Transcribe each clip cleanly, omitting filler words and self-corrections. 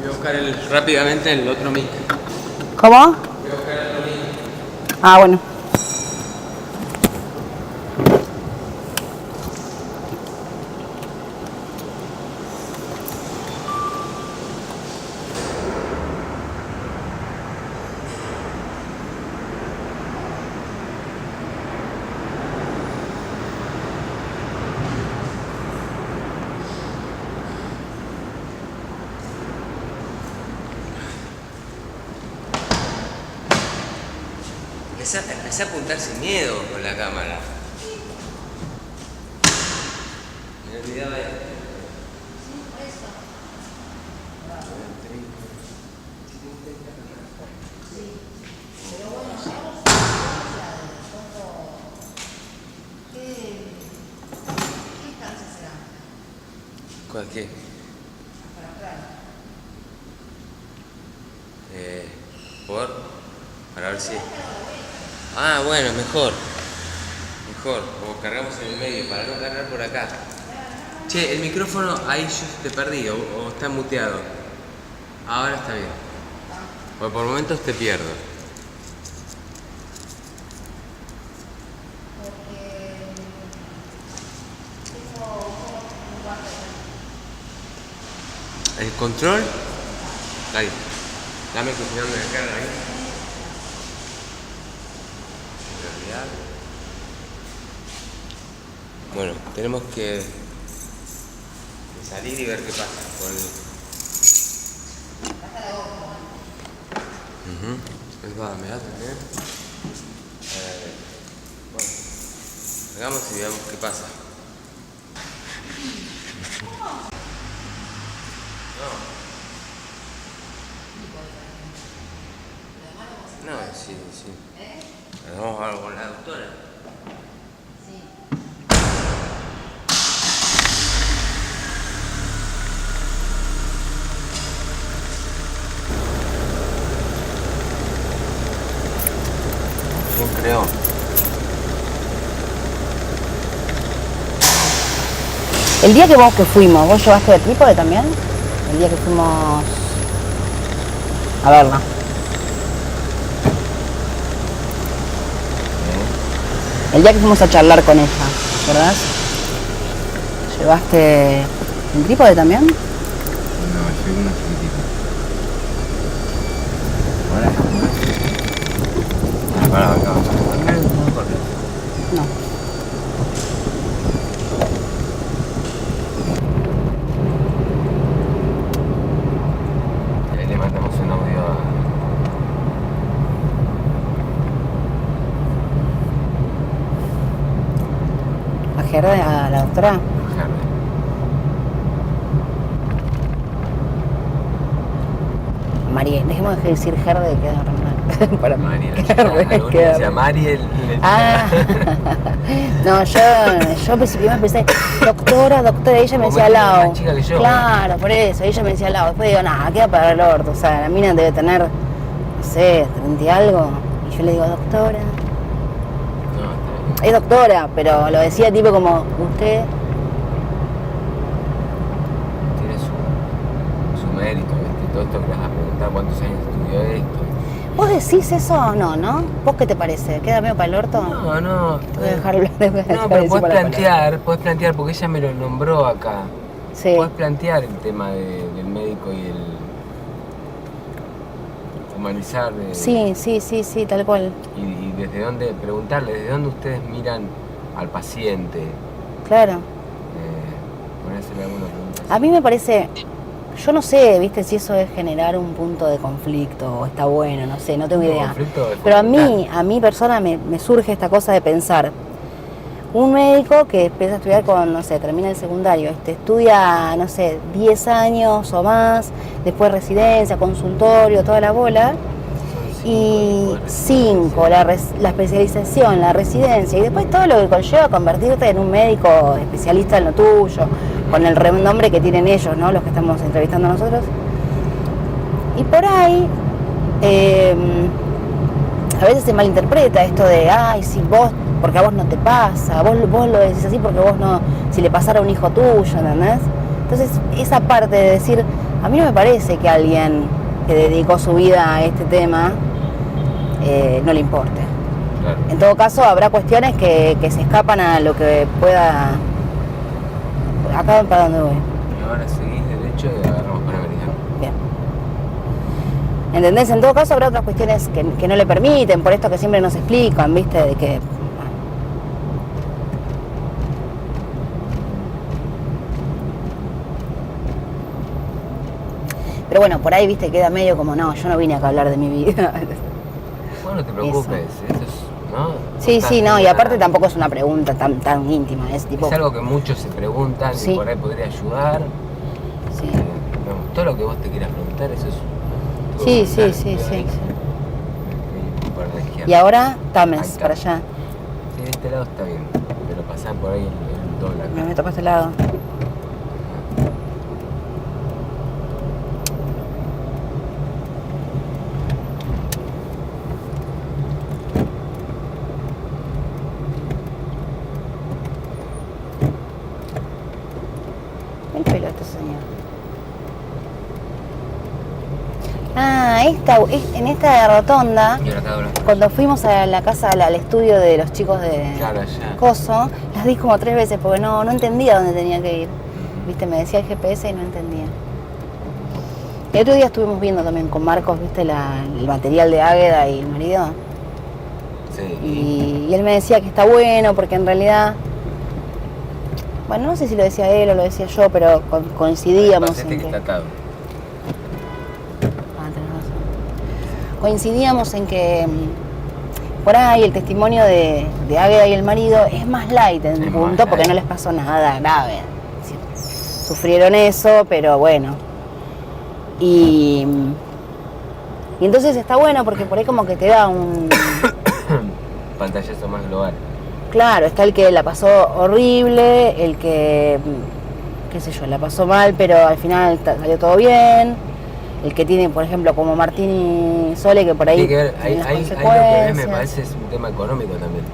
Voy a buscar rápidamente el otro mic. ¿Cómo? Voy a buscar el otro mic. Ah, bueno. Empecé a apuntar sin miedo con la cámara. Me olvidaba de... Sí, por eso. Sí. Pero bueno, llegamos a la del fondo. ¿Qué instancia será? ¿Cuál qué? Para atrás. Para ver si... Ah, bueno, mejor. Mejor, como cargamos en el medio, para no cargar por acá. Che, el micrófono ahí yo te perdí, o está muteado. Ahora está bien. Porque por momentos te pierdo. Porque tengo un cuarto de... ¿El control? Ahí. Dame que se ande la carga ahí. Bueno, tenemos que salir y ver qué pasa con el... Es va, me da también. Bueno, hagamos y veamos qué pasa. No, sí. Vamos a hablar con la doctora. ¿Quién creó? El día que fuimos, ¿vos llevaste el trípode también? El día que fuimos a verla. El día que fuimos a charlar con ella, ¿verdad? ¿Llevaste el trípode también? No, llevo una chiquitita. Ahora, acá. No. Y ahí le mandamos un audio ¿A Gerda, a la doctora? a Harry. María, dejemos de decir Gerda y queda normal. Para Mariel. queda Mariel. Ah, no, yo primero pensé, doctora, y ella me decía al lado. Más chica que yo. Claro, por eso, ella me decía al lado. Después digo, nada, queda para el orto, o sea, la mina debe tener, no sé, 30 y algo. Y yo le digo, doctora. No, está bien. Es doctora, pero lo decía tipo como, usted. Tiene su mérito, ¿viste? Todo esto que vas a preguntar, cuántos años estudió esto. ¿Vos decís eso? No. ¿Vos qué te parece? ¿Queda medio para el orto? No. Te voy a dejar hablar, te voy a No, dejar pero decir para la podés plantear, porque ella me lo nombró acá. Sí. Podés plantear el tema del médico y el humanizar. Sí, tal cual. Y desde dónde, preguntarle, desde dónde ustedes miran al paciente. Claro. Ponérsele alguna pregunta. A mí me parece, yo no sé, viste, si eso es generar un punto de conflicto o está bueno, no sé, no tengo idea. Pero a mí persona me surge esta cosa de pensar, un médico que empieza a estudiar con, no sé, termina el secundario, estudia, no sé, 10 años o más, después residencia, consultorio, toda la bola, y 5, la especialización, la residencia, y después todo lo que conlleva convertirte en un médico especialista en lo tuyo, con el renombre que tienen ellos, ¿no? Los que estamos entrevistando nosotros. Y por ahí, a veces se malinterpreta esto de, ay, si vos, porque a vos no te pasa, vos lo decís así porque vos no, si le pasara a un hijo tuyo, ¿entendés? Entonces, esa parte de decir, A mí no me parece que alguien que dedicó su vida a este tema no le importe. Claro. En todo caso, habrá cuestiones que se escapan a lo que pueda... ¿Acá para dónde voy? Y ahora seguís derecho y agarramos Panamericano. Bien. ¿Entendés? En todo caso, habrá otras cuestiones que no le permiten, por esto que siempre nos explican, ¿viste? De que... Pero bueno, por ahí, viste, queda medio como, no, yo no vine acá a hablar de mi vida. Bueno, no te preocupes, esto es, ¿no? Sí, sí, no, y aparte tampoco es una pregunta tan íntima, es tipo... Es algo que muchos se preguntan Sí. y por ahí podría ayudar. Sí, Digamos, todo lo que vos te quieras preguntar, eso es... sí, sí, sí, sí, sí. Y ahora, Tames, para allá. Sí, de este lado está bien, pero pasar por ahí el dólar. Me meto para este lado. El pelo de este señor. Ah, en esta rotonda, Y ahora cada uno. cuando fuimos a la casa, al estudio de los chicos de Claro, allá. Coso, las di como 3 veces porque no entendía dónde tenía que ir. Viste, me decía el GPS y no entendía. El otro día estuvimos viendo también con Marcos, viste, el material de Águeda y el marido. Sí. Y él me decía que está bueno porque en realidad, bueno, no sé si lo decía él o lo decía yo, pero coincidíamos en que que... está atado. Ah, tenés razón. Coincidíamos en que por ahí el testimonio de Águeda y el marido es más light en Es un más punto porque light. no les pasó nada grave. Sufrieron eso, pero bueno. Y entonces está bueno porque por ahí como que te da un... Pantallazo más global. Claro, está el que la pasó horrible, el que, qué sé yo, la pasó mal, pero al final salió todo bien. El que tiene, por ejemplo, como Martín y Sole, que por ahí Tiene que ver, tiene las ahí lo que ves consecuencias. me parece es un tema económico también.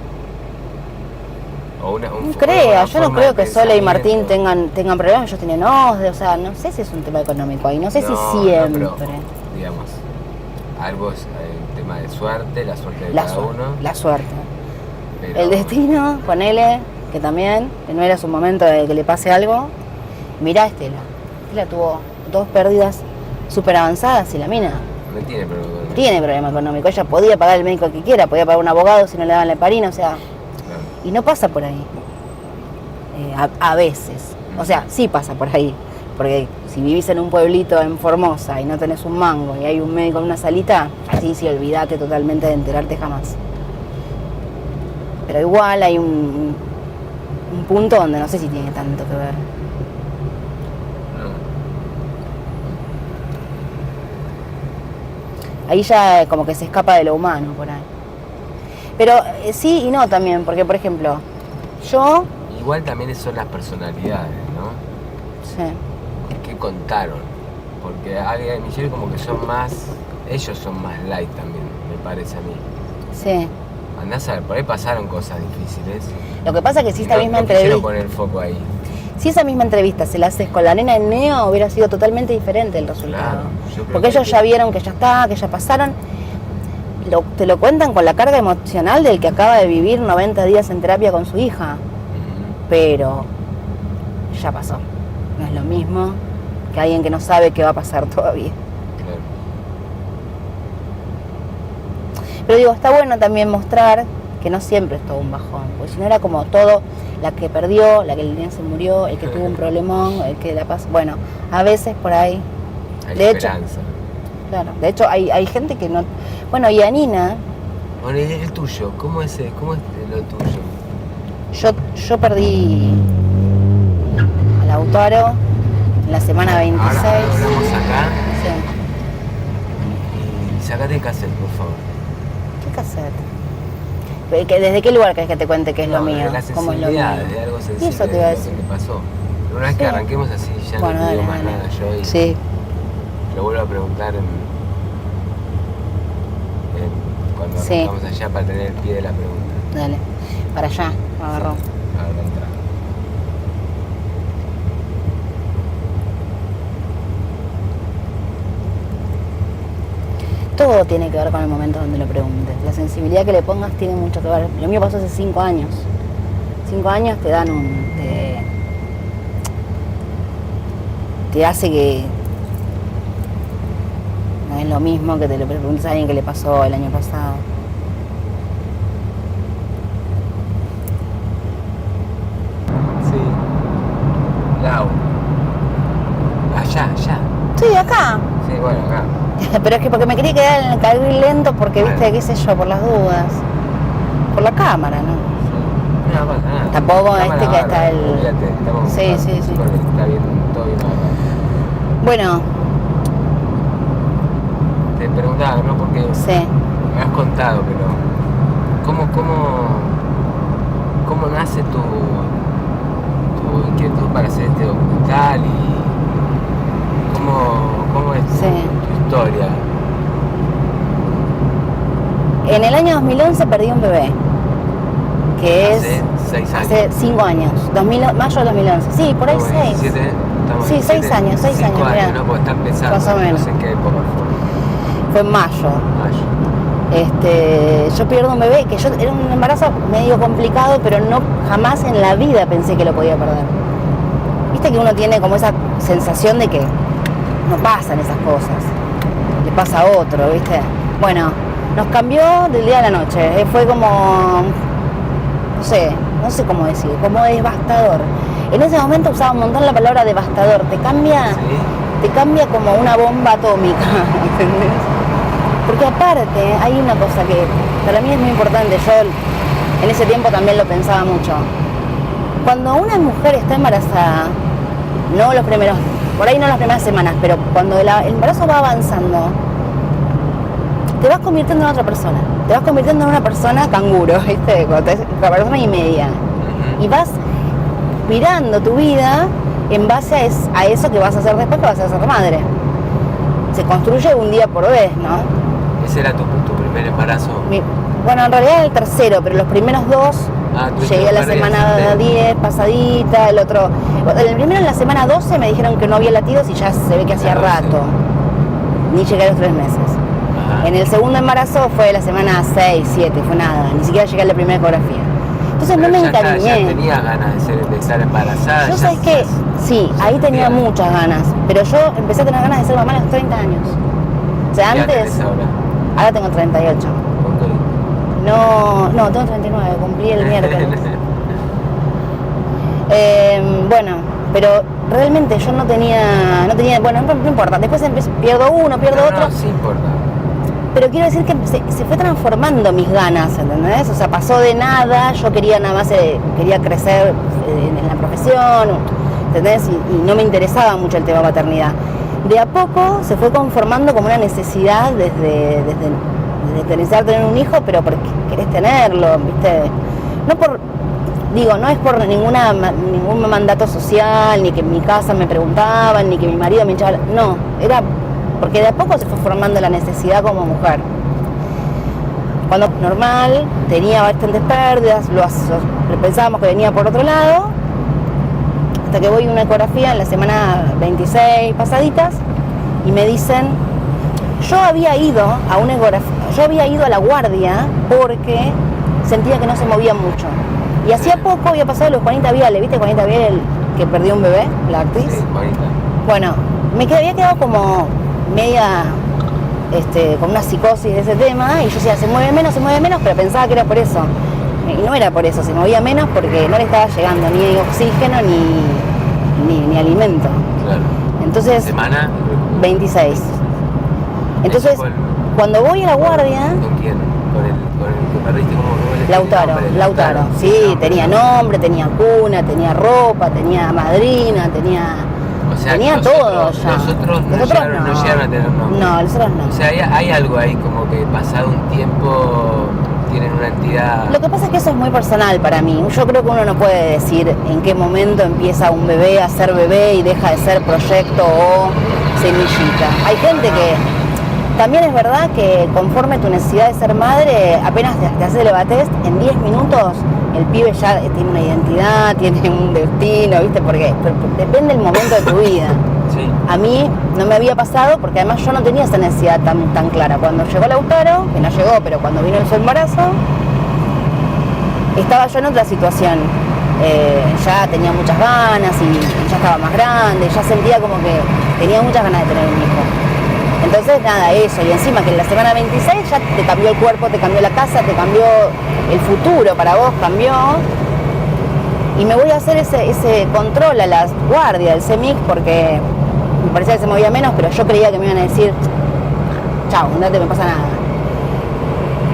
O No crea, yo no creo que Sole y Martín tengan problemas, ellos tienen OSDE, o sea, no sé si es un tema económico ahí, no sé si siempre. No, pero, digamos, algo es el tema de suerte, la suerte de La cada suerte, uno. la suerte. Pero El destino, ponele, que también, que no era su momento de que le pase algo. Mirá a Estela. Estela tuvo 2 pérdidas súper avanzadas y la mina no tiene problema. tiene problema económico. Ella podía pagar el médico que quiera, podía pagar un abogado si no le daban la heparina, o sea, Claro. y no pasa por ahí. A veces. O sea, sí pasa por ahí. Porque si vivís en un pueblito en Formosa y no tenés un mango y hay un médico en una salita, así sí, olvidate totalmente de enterarte jamás. Pero igual hay un punto donde no sé si tiene tanto que ver. Ahí ya como que se escapa de lo humano por ahí. Pero sí y no también, porque por ejemplo, yo... Igual también son las personalidades, ¿no? Sí. ¿Qué contaron? Porque Águeda y Michelle como que son más... Ellos son más light también, me parece a mí. Sí. Andás a ver, por ahí pasaron cosas difíciles. Lo que pasa es que si esta misma no quisieron entrevista... poner el foco ahí. Si esa misma entrevista se la haces con la nena en Neo, hubiera sido totalmente diferente el resultado. Claro, yo creo porque que ellos ya vieron que ya está, que ya pasaron. Te lo cuentan con la carga emocional del que acaba de vivir 90 días en terapia con su hija. Pero ya pasó. No es lo mismo que alguien que no sabe qué va a pasar todavía. Claro. Pero digo, está bueno también mostrar que no siempre es todo un bajón. Porque si no era como todo, la que perdió, la que el niño se murió, el que tuvo un problemón, el que la pasó. Bueno, a veces por ahí. Hay De hecho, esperanza. claro, de hecho hay gente que no... Bueno, y a Nina, Bueno, ¿y el tuyo? ¿Cómo es lo tuyo? yo perdí a Lautaro en la semana 26. Ahora hablamos acá Sí. y sacate el cassette, por favor. ¿Qué cassette? ¿Desde qué lugar querés que te cuente qué es lo No, mío? de la ¿Cómo es lo mío? sensibilidad, de algo sensible Y eso te iba a de lo que decir. te pasó. Pero una vez que Sí. arranquemos así ya Bueno, no te digo dale, más dale. nada yo y Sí, lo vuelvo a preguntar cuando Sí. arrancamos allá para tener el pie de la pregunta. dale. Para allá, agarró. A ver, entra. todo tiene que ver con el momento donde lo preguntes. La sensibilidad que le pongas tiene mucho que ver. Lo mío pasó hace 5 años. 5 años te dan te hace que no es lo mismo que te lo preguntes a alguien que le pasó el año pasado. Sí. Lau. Allá. Sí, acá. Sí, bueno, acá. Pero es que porque me quería quedar en el carril lento porque, viste, qué sé yo, por las dudas. Por la cámara, ¿no? No pasa nada. Tampoco Cámara que está bárbara, el... olvídate, estamos Sí. Está bien, todo bien acá. Bueno, Te preguntaba, ¿no? Porque sí. me has contado, pero ¿cómo nace tu inquietud para hacer este documental y cómo es Sí. tu historia? En el año 2011 perdí un bebé, que Hace 6 años. hace 5 años, mayo de 2011. Sí, por ahí 6. Sí, 6 años, 6 años, mirá. ¿No? Porque están pensando, Más o menos. no sé en qué época Fue en mayo. Mayo. Yo pierdo un bebé, que era un embarazo medio complicado, pero jamás en la vida pensé que lo podía perder. Viste que uno tiene como esa sensación de que no pasan esas cosas, le pasa a otro, ¿viste? Bueno, nos cambió del día a la noche, fue como, no sé cómo decir, como devastador. En ese momento usaba un montón la palabra devastador, te cambia como una bomba atómica, ¿entendés? Porque aparte hay una cosa que para mí es muy importante, yo en ese tiempo también lo pensaba mucho. Cuando una mujer está embarazada, por ahí no las primeras semanas, pero cuando el embarazo va avanzando, te vas convirtiendo en otra persona. Te vas convirtiendo en una persona canguro, ¿viste? Cuando tenés una persona y media. Y vas mirando tu vida en base a eso que vas a hacer después, que vas a ser madre. Se construye un día por vez, ¿no? ¿Ese era tu primer embarazo? Bueno, en realidad era el tercero, pero los primeros 2 llegué a la semana 10 pasadita, el primero en la semana 12 me dijeron que no había latidos y ya se ve que hacía rato. Ni llegué a los 3 meses. Ajá. En el segundo embarazo fue la semana 6, 7, fue nada, ni siquiera llegué a la primera ecografía. Entonces pero no me encariñé. Ya tenías ganas de estar embarazada. Yo sabes que sí, ahí tenía muchas ganas, pero yo empecé a tener ganas de ser mamá a los 30 años. O sea, antes... Ahora tengo 38. Okay. No, tengo 39, cumplí el miércoles. Bueno, pero realmente yo no tenía, bueno, no importa, después pierdo uno, pierdo otro. No, sí importa. Pero quiero decir que se fue transformando mis ganas, ¿entendés? O sea, pasó de nada, yo quería nada más, quería crecer en la profesión, ¿entendés? Y no me interesaba mucho el tema paternidad. De a poco se fue conformando como una necesidad desde desear tener un hijo, pero porque querés tenerlo, ¿viste? No es por ningún mandato social, ni que en mi casa me preguntaban, ni que mi marido me hinchaba, no, era porque de a poco se fue formando la necesidad como mujer. Cuando normal, tenía bastantes pérdidas, pensábamos que venía por otro lado, hasta que voy a una ecografía en la semana 26 pasaditas y me dicen, yo había ido a la guardia porque sentía que no se movía mucho. Y hacía poco había pasado lo de Juanita Viale, ¿viste Juanita Viale, el que perdió un bebé, la actriz? Sí, Juanita. Bueno, había quedado como media, con una psicosis de ese tema, y yo decía, se mueve menos, pero pensaba que era por eso. Y no era por eso, se movía menos porque no le estaba llegando ni oxígeno ni alimento. Claro. Entonces, ¿semana? 26. Entonces, cuando voy a la guardia... ¿Con quién? ¿Con el que perdiste como Lautaro. Sí, tenía nombre, tenía cuna, tenía ropa, tenía madrina, tenía todo ya. Nosotros no llegaron a tener nombre. No, nosotros no. O sea, hay algo ahí como que pasado un tiempo tienen una entidad... Lo que pasa es que eso es muy personal para mí. Yo creo que uno no puede decir en qué momento empieza un bebé a ser bebé y deja de ser proyecto o semillita. Hay gente que... También es verdad que conforme tu necesidad de ser madre, apenas te haces el EVA-test, en 10 minutos el pibe ya tiene una identidad, tiene un destino, ¿viste? Porque depende del momento de tu vida. Sí. a mí no me había pasado porque además yo no tenía esa necesidad tan clara. Cuando llegó Lautaro, que no llegó, pero cuando vino su embarazo, estaba yo en otra situación. Ya tenía muchas ganas y ya estaba más grande, ya sentía como que tenía muchas ganas de tener un hijo. Entonces nada, eso, y encima que en la semana 26 ya te cambió el cuerpo, te cambió la casa, te cambió el futuro para vos, cambió. Y me voy a hacer ese control a la guardia del CEMIC porque me parecía que se movía menos, pero yo creía que me iban a decir, chao, andate, me pasa nada.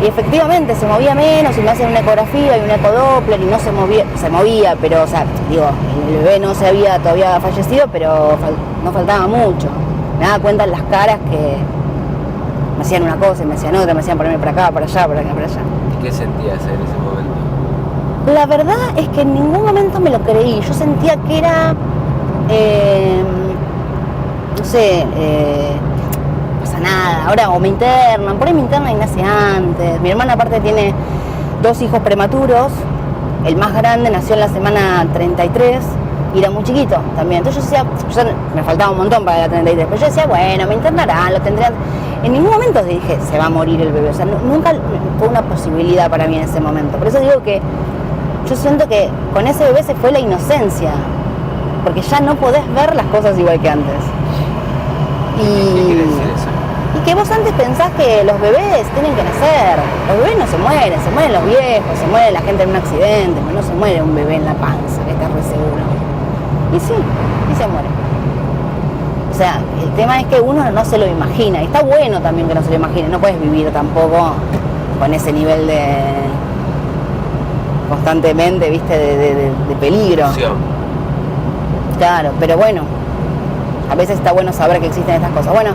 Y efectivamente se movía menos y me hacen una ecografía y un ecodoppler y no se movía, pero, o sea, digo, el bebé no se había todavía fallecido, pero no faltaba mucho. Me daba cuenta en las caras que me hacían una cosa y me hacían otra, me hacían ponerme para acá, para allá, para acá, para allá. ¿Y qué sentías en ese momento? La verdad es que en ningún momento me lo creí. Yo sentía que era, no sé, no pasa nada. Ahora o me internan, por ahí me internan y nace antes. Mi hermana aparte tiene 2 hijos prematuros. El más grande nació en la semana 33 y era muy chiquito también. Entonces yo decía, me faltaba un montón para la 33, pero yo decía, bueno, me internarán, lo tendrán. En ningún momento dije, se va a morir el bebé. O sea, nunca fue una posibilidad para mí en ese momento. Por eso digo que yo siento que con ese bebé se fue la inocencia, porque ya no podés ver las cosas igual que antes. ¿Qué quiere decir eso? Y que vos antes pensás que los bebés tienen que nacer. Los bebés no se mueren los viejos, se muere la gente en un accidente, pero no se muere un bebé en la panza, que está re seguro. Y sí, y se muere. O sea, el tema es que uno no se lo imagina, y está bueno también que no se lo imagine, no puedes vivir tampoco con ese nivel de constantemente, viste, de peligro. Claro, pero bueno, a veces está bueno saber que existen estas cosas. Bueno,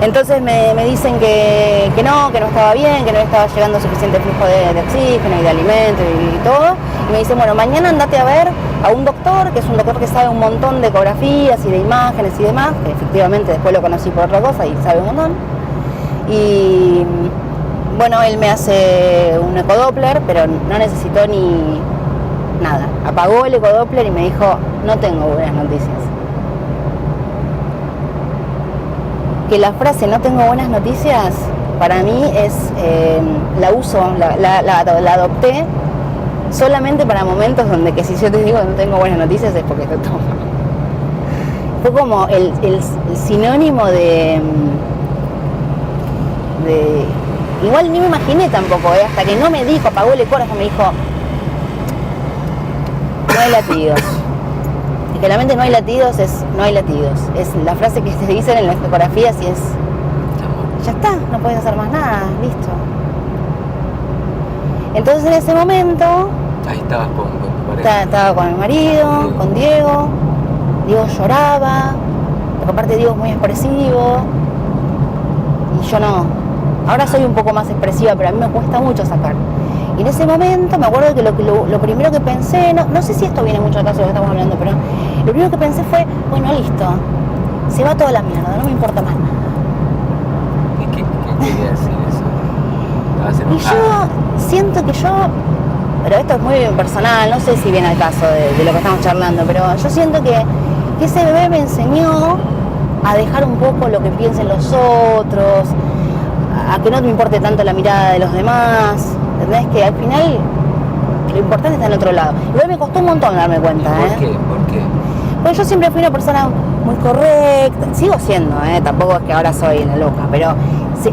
entonces me dicen que no estaba bien, que no estaba llegando suficiente flujo de oxígeno y de alimento y todo. Y me dicen, bueno, mañana andate a ver a un doctor, que es un doctor que sabe un montón de ecografías y de imágenes y demás, que efectivamente después lo conocí por otra cosa y sabe un montón. Y bueno, él me hace un ecodoppler, pero no necesitó ni nada. Apagó el ecodoppler y me dijo, no tengo buenas noticias. Que la frase no tengo buenas noticias, para mí es, la uso, la adopté solamente para momentos donde que si yo te digo que no tengo buenas noticias es porque te tomo. Fue como el sinónimo de igual ni me imaginé tampoco, hasta que no me dijo, apagó el ecógrafo, me dijo, no hay latidos. Y que la mente no hay latidos es no hay latidos. Es la frase que se dicen en las ecografías y es, ya está, no puedes hacer más nada, listo. Entonces en ese momento... Ahí estabas con tu pareja. Estaba con mi marido, con Diego. Diego lloraba, porque aparte Diego es muy expresivo. Y yo no. Ahora soy un poco más expresiva, pero a mí me cuesta mucho sacar. Y en ese momento me acuerdo que lo primero que pensé, no sé si esto viene mucho al caso de lo que estamos hablando, pero lo primero que pensé fue, bueno, listo, se va toda la mierda, no me importa más nada. ¿Y qué quería decir eso? ¿Estabas enojada? Y yo siento que pero esto es muy personal, no sé si viene al caso de lo que estamos charlando, pero yo siento que ese bebé me enseñó a dejar un poco lo que piensen los otros, a que no me importe tanto la mirada de los demás, ¿entendés? Que al final lo importante está en otro lado. Igual me costó un montón darme cuenta, ¿Por qué? ¿Por qué? Pues yo siempre fui una persona muy correcta, sigo siendo, tampoco es que ahora soy la loca, pero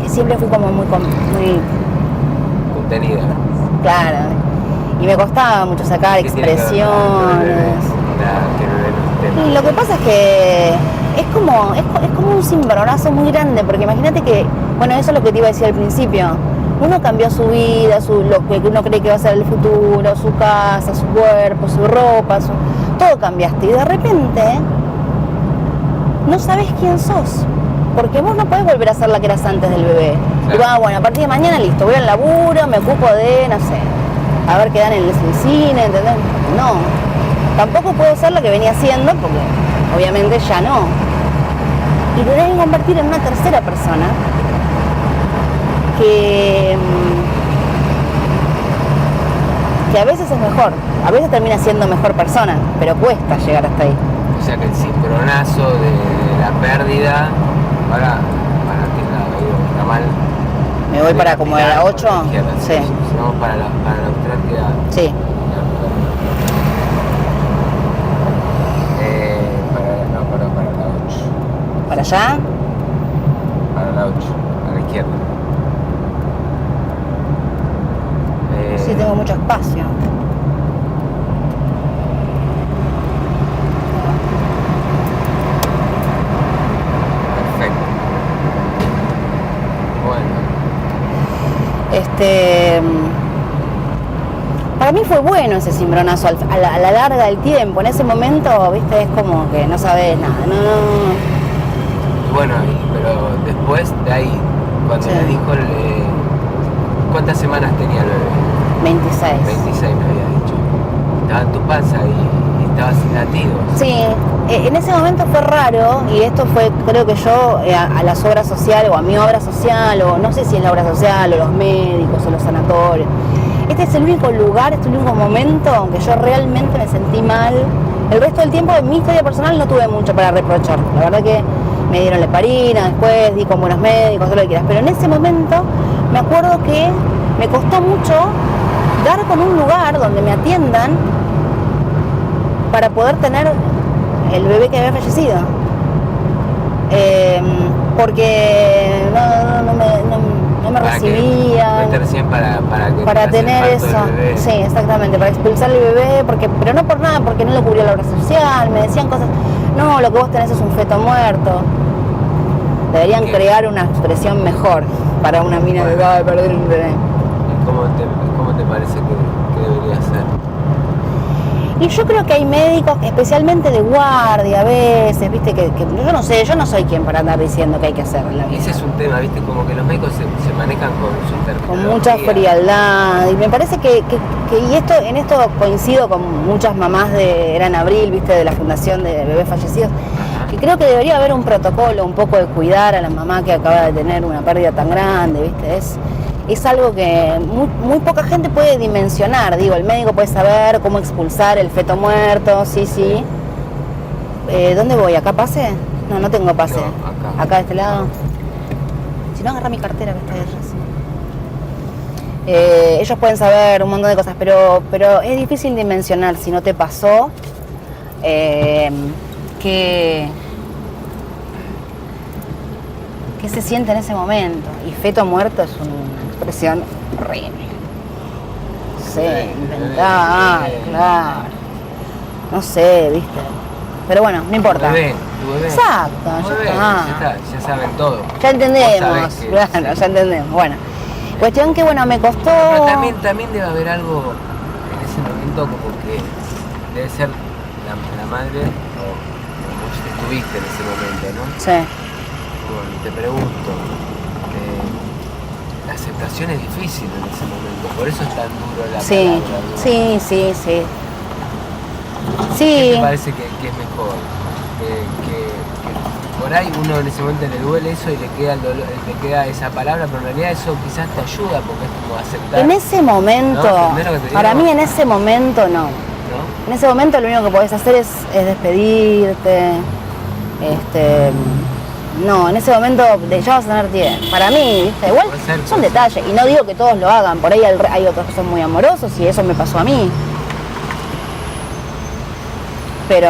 siempre fui como muy contenida. Claro, y me costaba mucho sacar expresiones. Y lo que pasa es que es como un cimbronazo muy grande, porque imagínate que, bueno, eso es lo que te iba a decir al principio, uno cambió su vida, lo que uno cree que va a ser el futuro, su casa, su cuerpo, su ropa, todo cambiaste, y de repente no sabes quién sos, porque vos no podés volver a ser la que eras antes del bebé. Claro. Y bueno, a partir de mañana listo, voy al laburo, me ocupo de, no sé, a ver qué dan en el cine, ¿entendés? No, tampoco puedo ser la que venía siendo, porque obviamente ya no. Y te tenés que convertir en una tercera persona que a veces es mejor, a veces termina siendo mejor persona, pero cuesta llegar hasta ahí. O sea que el cimbronazo de la pérdida, ahora, ¿para qué lado? Está mal. Me voy para como de la 8. Sí. Si vamos para la austral queda... Sí. Para la 8. ¿Para allá? Para la 8, a la izquierda. Sí, tengo mucho espacio. Perfecto. Bueno. Para mí fue bueno ese cimbronazo a la larga del tiempo. En ese momento, viste, es como que no sabes nada. Y bueno, pero después de ahí, cuando Sí. le dijo ¿cuántas semanas tenía el bebé? 26. 26 me había dicho. Estaba en tu panza y estaba sin latidos. Sí, en ese momento fue raro y esto fue, creo que yo, a las obras sociales o a mi obra social, o no sé si es la obra social o los médicos o los sanatorios. Este es el único lugar, este es el único momento en que yo realmente me sentí mal. El resto del tiempo de mi historia personal no tuve mucho para reprochar. La verdad que me dieron la heparina, después di con buenos médicos, todo lo que quieras. Pero en ese momento me acuerdo que me costó mucho dar con un lugar donde me atiendan para poder tener el bebé que había fallecido. Porque no me recibían. Para tener eso. Sí, exactamente, para expulsar el bebé, pero no por nada, porque no lo cubrió la obra social. Me decían cosas, no, lo que vos tenés es un feto muerto. Deberían crear una expresión mejor para una mina que acaba de perder un bebé. ¿Cómo te parece que debería ser? Y yo creo que hay médicos, especialmente de guardia a veces, viste, que yo no sé, yo no soy quien para andar diciendo que hay que hacer en la vida. Ese es un tema, viste, como que los médicos se manejan con su terminología. Con mucha frialdad. Y me parece que y en esto coincido con muchas mamás eran Abril, viste, de la Fundación de Bebés Fallecidos. Ajá. Y creo que debería haber un protocolo, un poco de cuidar a la mamá que acaba de tener una pérdida tan grande, viste, es algo que muy poca gente puede dimensionar. Digo, el médico puede saber cómo expulsar el feto muerto, sí. ¿Dónde voy? ¿Acá pase? No tengo pase. No, acá. ¿Acá de este lado? Si no, agarra mi cartera que está ahí atrás. Ellos pueden saber un montón de cosas, pero es difícil dimensionar si no te pasó qué se siente en ese momento. Y feto muerto es una expresión horrible. Sí, inventada, claro. No sé, viste. Pero bueno, no importa. Tu bebé. Exacto, Tu ya bebé, está. ya saben todo. Ya entendemos, Vos sabés que- claro, ya entendemos. Bueno, cuestión que bueno, me costó. Pero también debe haber algo en ese momento como que debe ser la madre o vos estuviste en ese momento, ¿no? Sí. Bueno, te pregunto, la aceptación es difícil en ese momento, por eso es tan duro la Sí, palabra, ¿no? sí. ¿Qué Sí, te parece que es mejor? Que por ahí uno en ese momento le duele eso y le queda el dolor, le queda esa palabra, pero en realidad eso quizás te ayuda porque es como aceptar. en ese momento, ¿No? ¿Entendés lo que te para digo? mí en ese momento no. ¿No? En ese momento lo único que podés hacer es despedirte. No, en ese momento ya vas a tener tiempo. Para mí, ¿viste? Igual Puede ser, son puede ser. detalles. Y no digo que todos lo hagan. Por ahí hay otros que son muy amorosos y eso me pasó a mí. Pero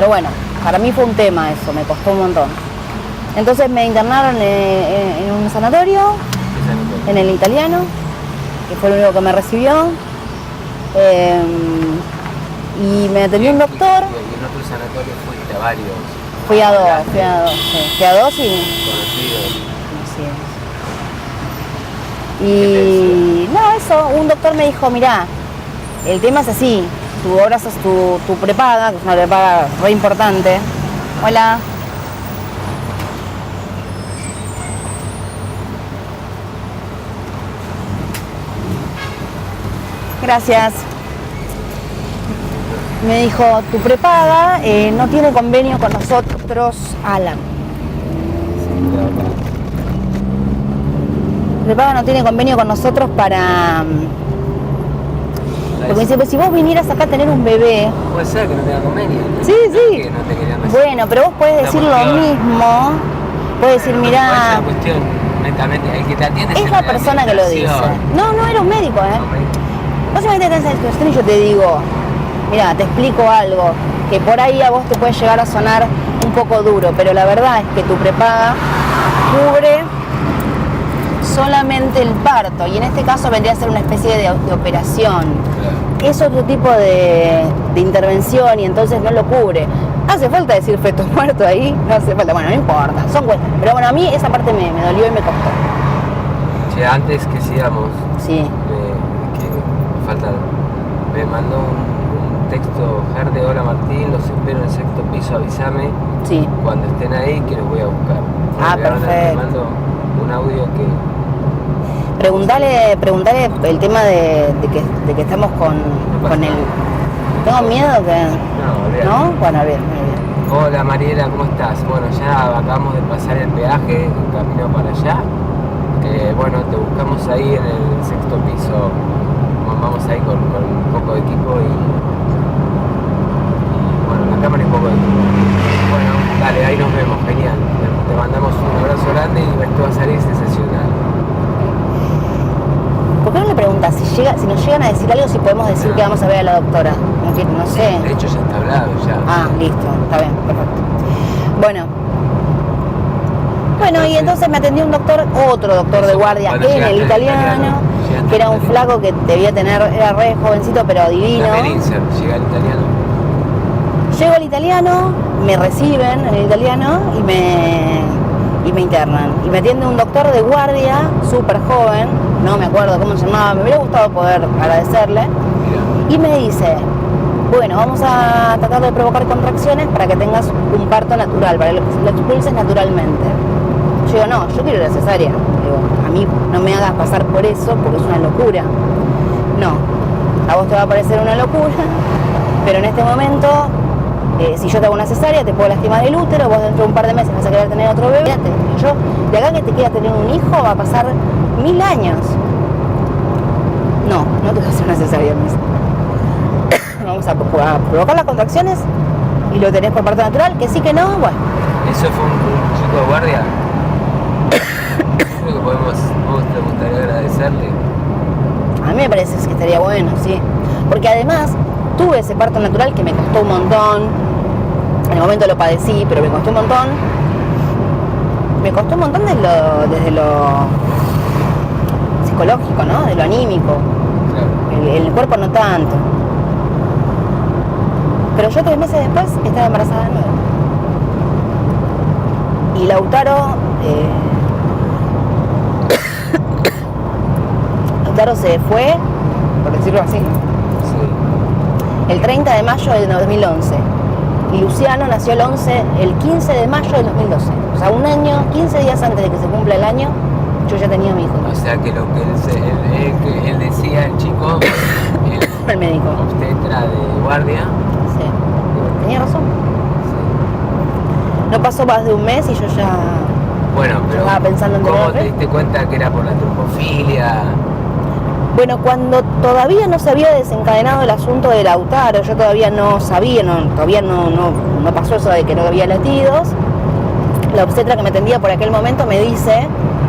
bueno, para mí fue un tema eso, me costó un montón. Entonces me internaron en un sanatorio, Esa no te- en el italiano, que fue el único que me recibió. Y me atendió un doctor. Y en otro sanatorio fuiste a varios. Fui a dos, Hablaste, sí. Fui a dos y... Conocidos. Así es. Y no, eso, un doctor me dijo, mirá, el tema es así, tu obra es tu prepaga, que es una prepaga re importante. Hola. Gracias. Me dijo, tu prepaga no tiene convenio con nosotros, Alan. Prepaga no tiene convenio con nosotros para Porque me dice, pues si vos vinieras acá a tener un bebé. Puede ser que no tenga convenio. Sí, sí. Que no te querían recibir. Bueno, pero vos podés decir lo mismo. Puedes decir, Puede mirá. ser una cuestión, netamente, el que te atiende Es la persona que lo dice. No, no era un médico, Vos imagínate en esa situación y yo te digo, mira, te explico algo, que por ahí a vos te puede llegar a sonar un poco duro, pero la verdad es que tu prepaga cubre solamente el parto, y en este caso vendría a ser una especie de operación. Es otro tipo de intervención y entonces no lo cubre. ¿Hace falta decir feto muerto ahí? No hace falta, bueno, no importa, son cuestiones. Pero bueno, a mí esa parte me dolió y me costó. Che, antes que sigamos, Sí. Me mandó un texto Ger de hola Martín, los espero en el sexto piso, avísame Sí. cuando estén ahí que los voy a buscar. Perfecto. Me mando un audio que... Preguntale el tema de que estamos con el... Tengo miedo que... No, olvidate. ¿No? Bueno, bien, muy bien. Hola Mariela, ¿cómo estás? Bueno, ya acabamos de pasar el peaje, camino para allá. Bueno, te buscamos ahí en el sexto piso. Vamos ahí con un poco de equipo y bueno, la cámara y un poco de equipo. Bueno, dale, ahí nos vemos, genial. Te mandamos un abrazo grande y esto va a salir sensacional. ¿Por qué no le preguntas si nos llegan a decir algo, si podemos decir que vamos a ver a la doctora? No sé. De hecho ya está hablado ya. Ah, listo, está bien, perfecto. Bueno, y entonces me atendió un doctor, otro doctor de guardia en el italiano, que era un flaco que debía tener, era re jovencito pero divino. Llega el italiano. Llego al italiano, me reciben en el italiano y me internan. Y me atiende un doctor de guardia, súper joven, no me acuerdo cómo se llamaba, me hubiera gustado poder agradecerle. Y me dice, bueno, vamos a tratar de provocar contracciones para que tengas un parto natural, para que lo expulses naturalmente. Yo digo, no, yo quiero la cesárea. Digo, a mí no me hagas pasar por eso porque es una locura. No, a vos te va a parecer una locura, pero en este momento, si yo te hago una cesárea, te puedo lastimar el útero, vos dentro de un par de meses vas a querer tener otro bebé. Yo, de acá que te quiera tener un hijo, va a pasar 1000 años. No, no te voy a hacer una cesárea, me dice. Vamos a provocar las contracciones y lo tenés por parto natural, que sí que no, bueno. ¿Eso fue un chico de guardia? Creo que te gustaría agradecerle. A mí me parece que estaría bueno, sí. Porque además tuve ese parto natural que me costó un montón. En el momento lo padecí, pero me costó un montón. Me costó un montón desde lo psicológico, ¿no? De lo anímico. Claro. El cuerpo no tanto. Pero yo 3 meses después estaba embarazada de nuevo. Y Lautaro se fue, por decirlo así, Sí. el 30 de mayo del 2011. Y Luciano nació el 15 de mayo del 2012. O sea, un año, 15 días antes de que se cumpla el año, yo ya tenía a mi hijo. O sea que lo que él decía, el chico, El médico. obstetra de guardia. Sí. Tenía razón. No pasó más de un mes y yo ya Bueno, pero estaba pensando en ¿cómo tener te bebé. diste cuenta que era por la trombofilia? Bueno, cuando todavía no se había desencadenado el asunto de Lautaro, yo todavía no sabía, todavía no pasó eso de que no había latidos, la obstetra que me atendía por aquel momento me dice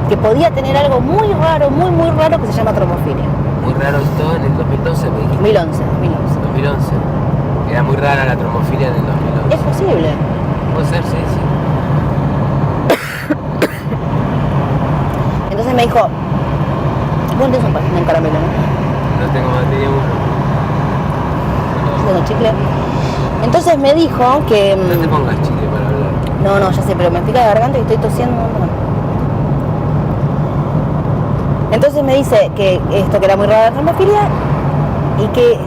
que podía tener algo muy raro, muy raro, que se llama trombofilia. Muy raro esto en el 2012, me dijiste. 2011. 2011. Era muy rara la trombofilia en el 2011. Es posible. Puede ser, sí. Entonces me dijo, vos tenés un caramelo, ¿no? No tengo batería uno. Yo tengo chicle. Entonces me dijo que... No te pongas chicle para hablar. No, ya sé, pero me pica la garganta y estoy tosiendo un montón. Entonces me dice que era muy rara la trombofilia y que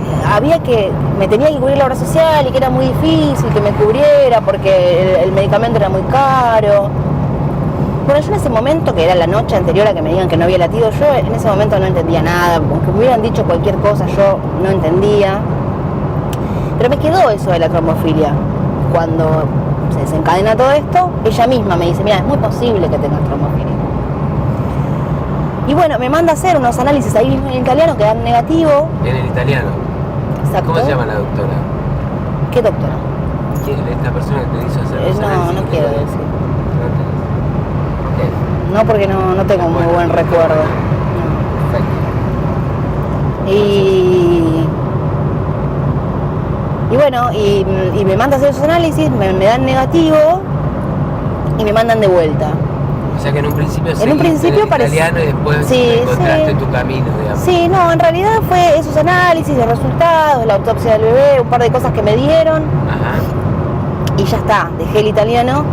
me tenía que cubrir la obra social y que era muy difícil que me cubriera porque el medicamento era muy caro. Bueno, yo en ese momento, que era la noche anterior a que me digan que no había latido, yo en ese momento no entendía nada, aunque me hubieran dicho cualquier cosa, yo no entendía. Pero me quedó eso de la trombofilia. Cuando se desencadena todo esto, ella misma me dice, mira, es muy posible que tengas trombofilia. Y bueno, me manda a hacer unos análisis ahí mismo en italiano que dan negativo. En el italiano. Exacto. ¿Cómo se llama la doctora? ¿Qué doctora? ¿Quién? Esta persona que te hizo hacer los análisis. No quiero decir. Ok. No, porque no tengo muy buen recuerdo. No. Perfecto. Y bueno, y me manda a hacer esos análisis, me dan negativo y me mandan de vuelta. O sea que en un principio parecía italiano y después encontraste tu camino, digamos. Sí, no, en realidad fue esos análisis, los resultados, la autopsia del bebé, un par de cosas que me dieron. Ajá. Y ya está, dejé el italiano.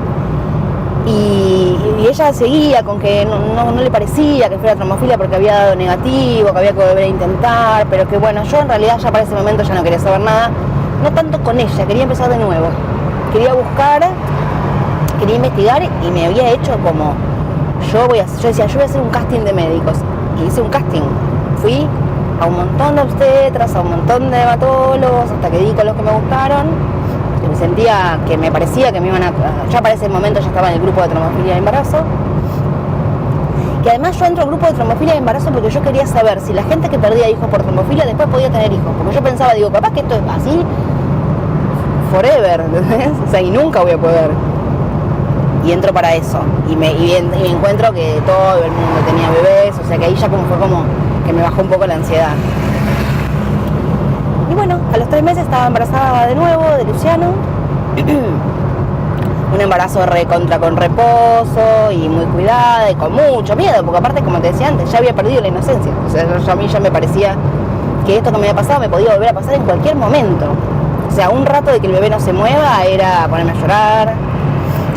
Y ella seguía con que no le parecía que fuera trombofilia porque había dado negativo, que había que volver a intentar, pero que bueno, yo en realidad ya para ese momento ya no quería saber nada, no tanto con ella, quería empezar de nuevo, quería buscar, quería investigar y me había hecho como, yo decía, yo voy a hacer un casting de médicos, y hice un casting, fui a un montón de obstetras, a un montón de hematólogos, hasta que di con los que me gustaron. Me sentía que me parecía que me iban a... Ya para ese momento ya estaba en el grupo de trombofilia de embarazo. Que además yo entro al grupo de trombofilia de embarazo porque yo quería saber si la gente que perdía hijos por trombofilia después podía tener hijos. Porque yo pensaba, digo, capaz que esto es así forever, ¿entendés? O sea, y nunca voy a poder. Y entro para eso. Y me encuentro que todo el mundo tenía bebés. O sea, que ahí ya como fue como que me bajó un poco la ansiedad. Y bueno, a los 3 meses estaba embarazada de nuevo, de Luciano. Un embarazo con reposo y muy cuidada y con mucho miedo, porque aparte, como te decía antes, ya había perdido la inocencia. O sea, a mí ya me parecía que esto que me había pasado me podía volver a pasar en cualquier momento. O sea, un rato de que el bebé no se mueva era ponerme a llorar,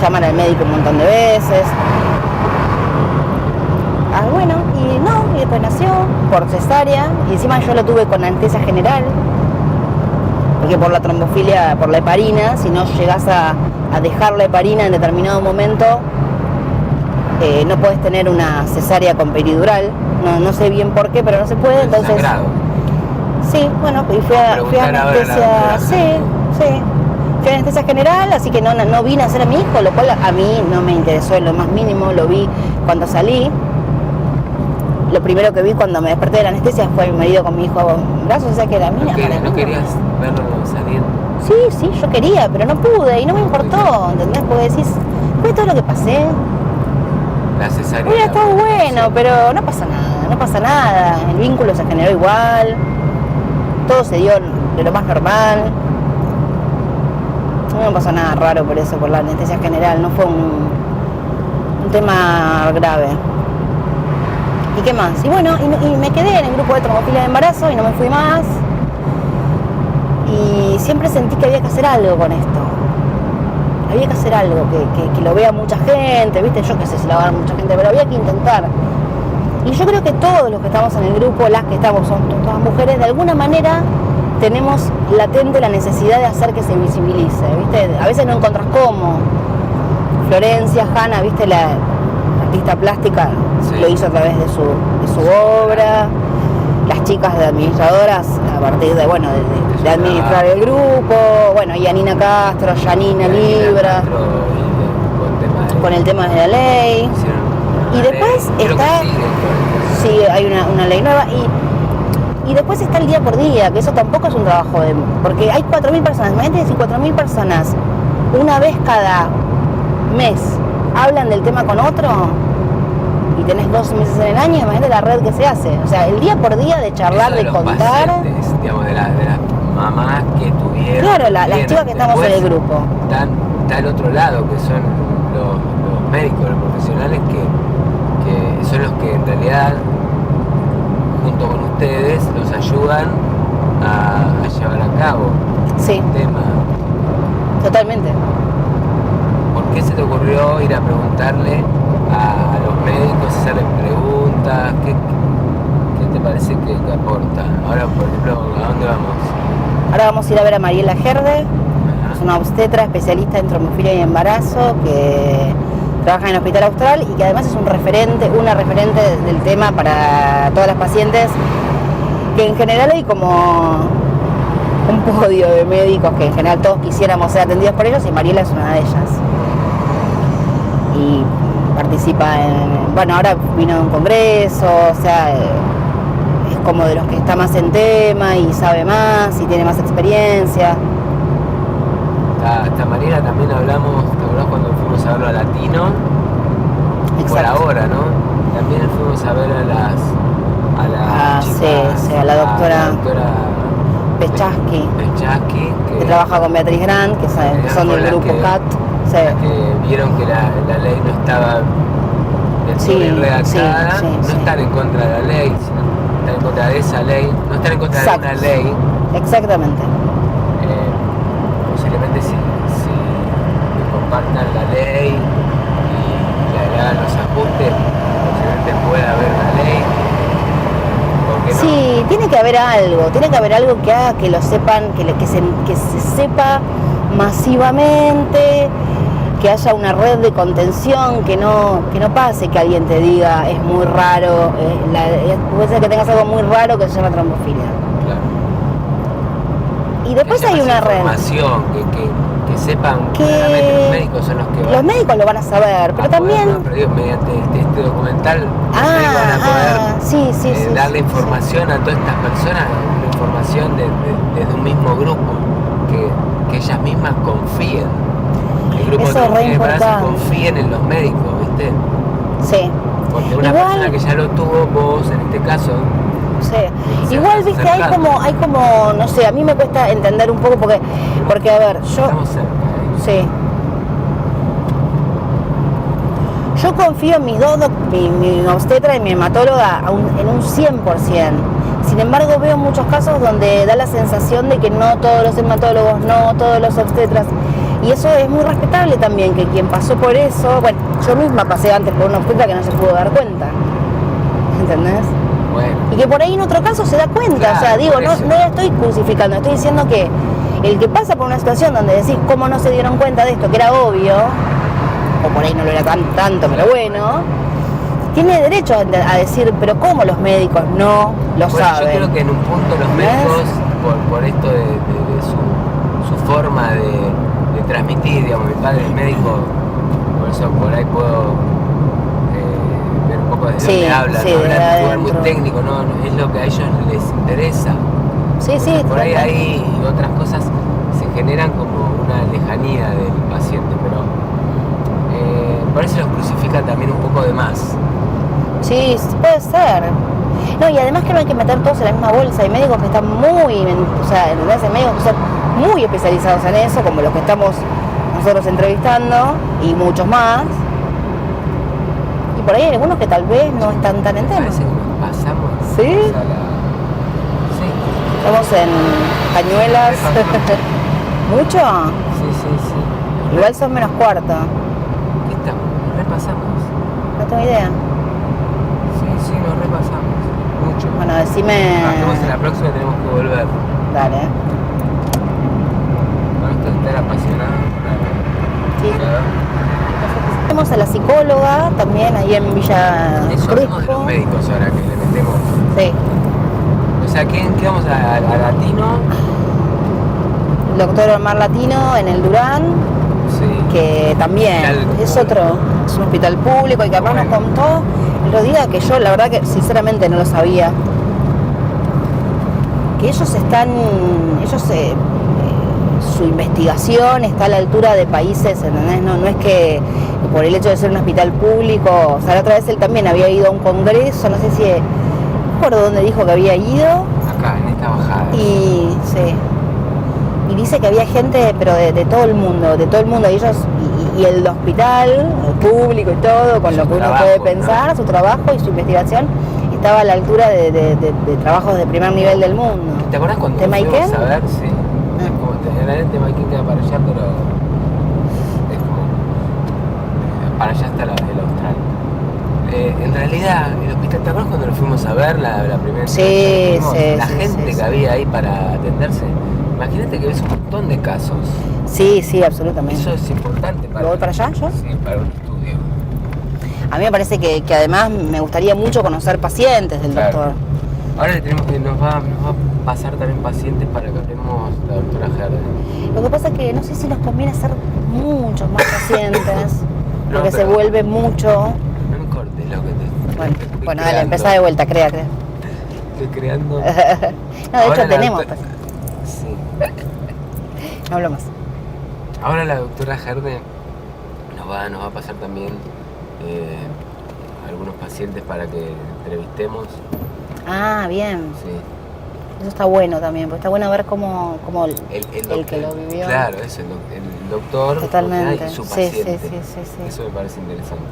llamar al médico un montón de veces. Bueno, y después nació por cesárea, y encima yo lo tuve con anestesia general. Porque por la trombofilia, por la heparina, si no llegas a dejar la heparina en determinado momento, no puedes tener una cesárea con peridural. No sé bien por qué, pero no se puede. Entonces, sangrado. Sí, bueno, y fui a anestesia. Sí. Fui a anestesia general, así que no vine a hacer a mi hijo, lo cual a mí no me interesó en lo más mínimo. Lo vi cuando salí. Lo primero que vi cuando me desperté de la anestesia fue mi marido con mi hijo en brazos, o sea que era mía. ¿No querías verlo saliendo? Sí, yo quería, pero no pude y no me importó, ¿entendés? Porque decís, fue todo lo que pasé. La cesárea. Hubiera estado bueno, pero no pasa nada. El vínculo se generó igual, todo se dio de lo más normal. No pasó nada raro por eso, por la anestesia general, no fue un tema grave. ¿Y qué más? Y bueno, y me quedé en el grupo de trombofilia de embarazo y no me fui más. Y siempre sentí que había que hacer algo con esto. Había que hacer algo, que lo vea mucha gente, ¿viste? Yo qué sé si lo va a ver mucha gente, pero había que intentar. Y yo creo que todos los que estamos en el grupo, las que estamos, son todas mujeres, de alguna manera tenemos latente la necesidad de hacer que se visibilice, ¿viste? A veces no encontrás cómo. Florencia, Hanna, ¿viste? La artista plástica, sí, lo hizo a través de su obra. Las chicas de administradoras, a partir de administrar el grupo, bueno, y Anina Castro, Yanina Libra, con el tema de la ley. Y después está, sí, hay una ley nueva, y después está el día por día, que eso tampoco es un trabajo porque hay 4.000 personas, imagínate si 4.000 personas una vez cada mes hablan del tema con otro, y tenés 12 meses en el año, imagínate la red que se hace. O sea, el día por día de charlar, de contar. Pacientes, digamos, de las mamás que tuvieron. Claro, las chicas que estamos en el grupo. Está al otro lado, que son los médicos, los profesionales que son los que en realidad, junto con ustedes, los ayudan a llevar a cabo sí, el tema. Totalmente. ¿Por qué se te ocurrió ir a preguntarle a los médicos, hacerles preguntas? ¿Qué te parece que aporta? Ahora, por ejemplo, ¿a dónde vamos? Ahora vamos a ir a ver a Mariela Gerde. Es una obstetra especialista en trombofilia y embarazo que trabaja en el Hospital Austral y que además es una referente del tema para todas las pacientes, que en general hay como un podio de médicos que en general todos quisiéramos ser atendidos por ellos, y Mariela es una de ellas. Y participa ahora vino a un congreso, o sea, como de los que está más en tema y sabe más y tiene más experiencia. Esta Mariela también hablamos, ¿te acordás cuando fuimos a verlo a Latino? Por Exacto. ahora, ¿no? También fuimos a ver a la chica, sí, a la doctora Pechaski, Pechaski, que trabaja con Beatriz Grant, que son del grupo CAT. Sí. Que vieron que la ley no estaba del bien redactada, no están en contra de la ley, sino están en contra de esa ley, no están en contra de una ley. Exactamente. Posiblemente si compartan la ley y le hagan los ajustes, posiblemente pueda haber una ley. ¿Por qué no? Sí, tiene que haber algo que haga que lo sepan, que se sepa masivamente, que haya una red de contención, que no pase que alguien te diga es muy raro, puede ser que tengas algo muy raro que se llama trombofilia. Claro. Y después hay una red. Información, que sepan que claramente los médicos son los que van. Los médicos lo van a saber, pero también. No, pero digo, mediante este documental, los médicos van a poder darle información a todas estas personas, una información desde un mismo grupo, que ellas mismas confíen. El grupo eso es re importante. Confíen en los médicos, ¿viste? Sí. Porque una persona que ya lo tuvo, vos en este caso. Sí. Igual, viste, hay como, no sé, a mí me cuesta entender un poco porque a ver, yo. Estamos cerca, Sí. Yo confío en mis dos, mi obstetra y mi hematóloga en un 100%. Sin embargo, veo muchos casos donde da la sensación de que no todos los hematólogos, no todos los obstetras. Y eso es muy respetable también, que quien pasó por eso, bueno, yo misma pasé antes por una obstetra que no se pudo dar cuenta. ¿Entendés? Bueno. Y que por ahí en otro caso se da cuenta, Claro, o sea, digo, no la estoy crucificando, estoy diciendo que el que pasa por una situación donde decís cómo no se dieron cuenta de esto, que era obvio, o por ahí no lo era tanto, pero bueno, tiene derecho a decir, pero ¿cómo los médicos no lo saben? Yo creo que en un punto los médicos, por esto de su forma de transmitir, digamos, mi padre es médico, por eso por ahí puedo ver un poco de dónde hablan, sí, ¿no? Hablan de un lugar muy adentro. técnico, no, es lo que a ellos les interesa. Sí, Por ahí hay otras cosas se generan como una lejanía del paciente, pero por eso los crucifican también un poco de más. Sí, puede ser. No, y además que no hay que meter todos en la misma bolsa. Hay médicos que están hay médicos que son muy especializados en eso, como los que estamos nosotros entrevistando, y muchos más. Y por ahí hay algunos que tal vez no están tan en tema. Parece que nos pasamos. ¿Sí? Sí. Estamos en Cañuelas. ¿Mucho? Sí. Igual son menos cuarto. ¿Qué estamos? Nos repasamos. No tengo idea. Sí, nos repasamos. Mucho. Bueno, decime. Hacemos en la próxima, tenemos que volver. Dale. Bueno, esto es estar apasionado. Sí. Tenemos a la psicóloga también ahí en Villa Eso hablamos de los Crespo. médicos ahora que le metemos. Sí. O sea, ¿qué vamos a Latino? El doctor Omar Latino en el Durán, Sí. que también es un hospital público y que además nos contó el otro día que yo la verdad que sinceramente no lo sabía. Que su investigación está a la altura de países, ¿entendés? No es que por el hecho de ser un hospital público, o sea, la otra vez él también había ido a un congreso, no sé si, no recuerdo dónde dijo que había ido. Acá, en esta bajada. Y dice que había gente, pero de todo el mundo, y ellos, y el hospital, el público y todo, con lo que uno puede pensar, ¿no? Su trabajo y su investigación, estaba a la altura de trabajos de primer nivel del mundo. ¿Te acuerdas cuando fuimos a ver? Sí. Es como, generalmente Maiken queda para allá, pero es como, para allá está el austral. En realidad, el hospital, ¿te acuerdas cuando lo fuimos a ver la primera vez? Sí, la gente que había ahí para atenderse. Imagínate que ves un montón de casos. Sí, absolutamente. Eso es importante para... ¿Lo voy para allá yo? Sí, para un estudio. A mí me parece que además me gustaría mucho conocer pacientes del doctor. Ahora nos va a pasar también pacientes para que hablemos la doctora Gerda. Lo que pasa es que no sé si nos conviene hacer muchos más pacientes, No, porque se pero- vuelve mucho. No me cortes lo que te Bueno, estoy dale, creando. empezá de vuelta, crea. estoy creando. No, de Ahora hecho tenemos. Sí. No hablo más. Ahora la doctora Gerde nos va a pasar también algunos pacientes para que entrevistemos. Ah, bien. Sí. Eso está bueno también, porque está bueno ver cómo el que lo vivió. Claro, eso, el doctor Totalmente. y su Sí, paciente. sí. Eso me parece interesante.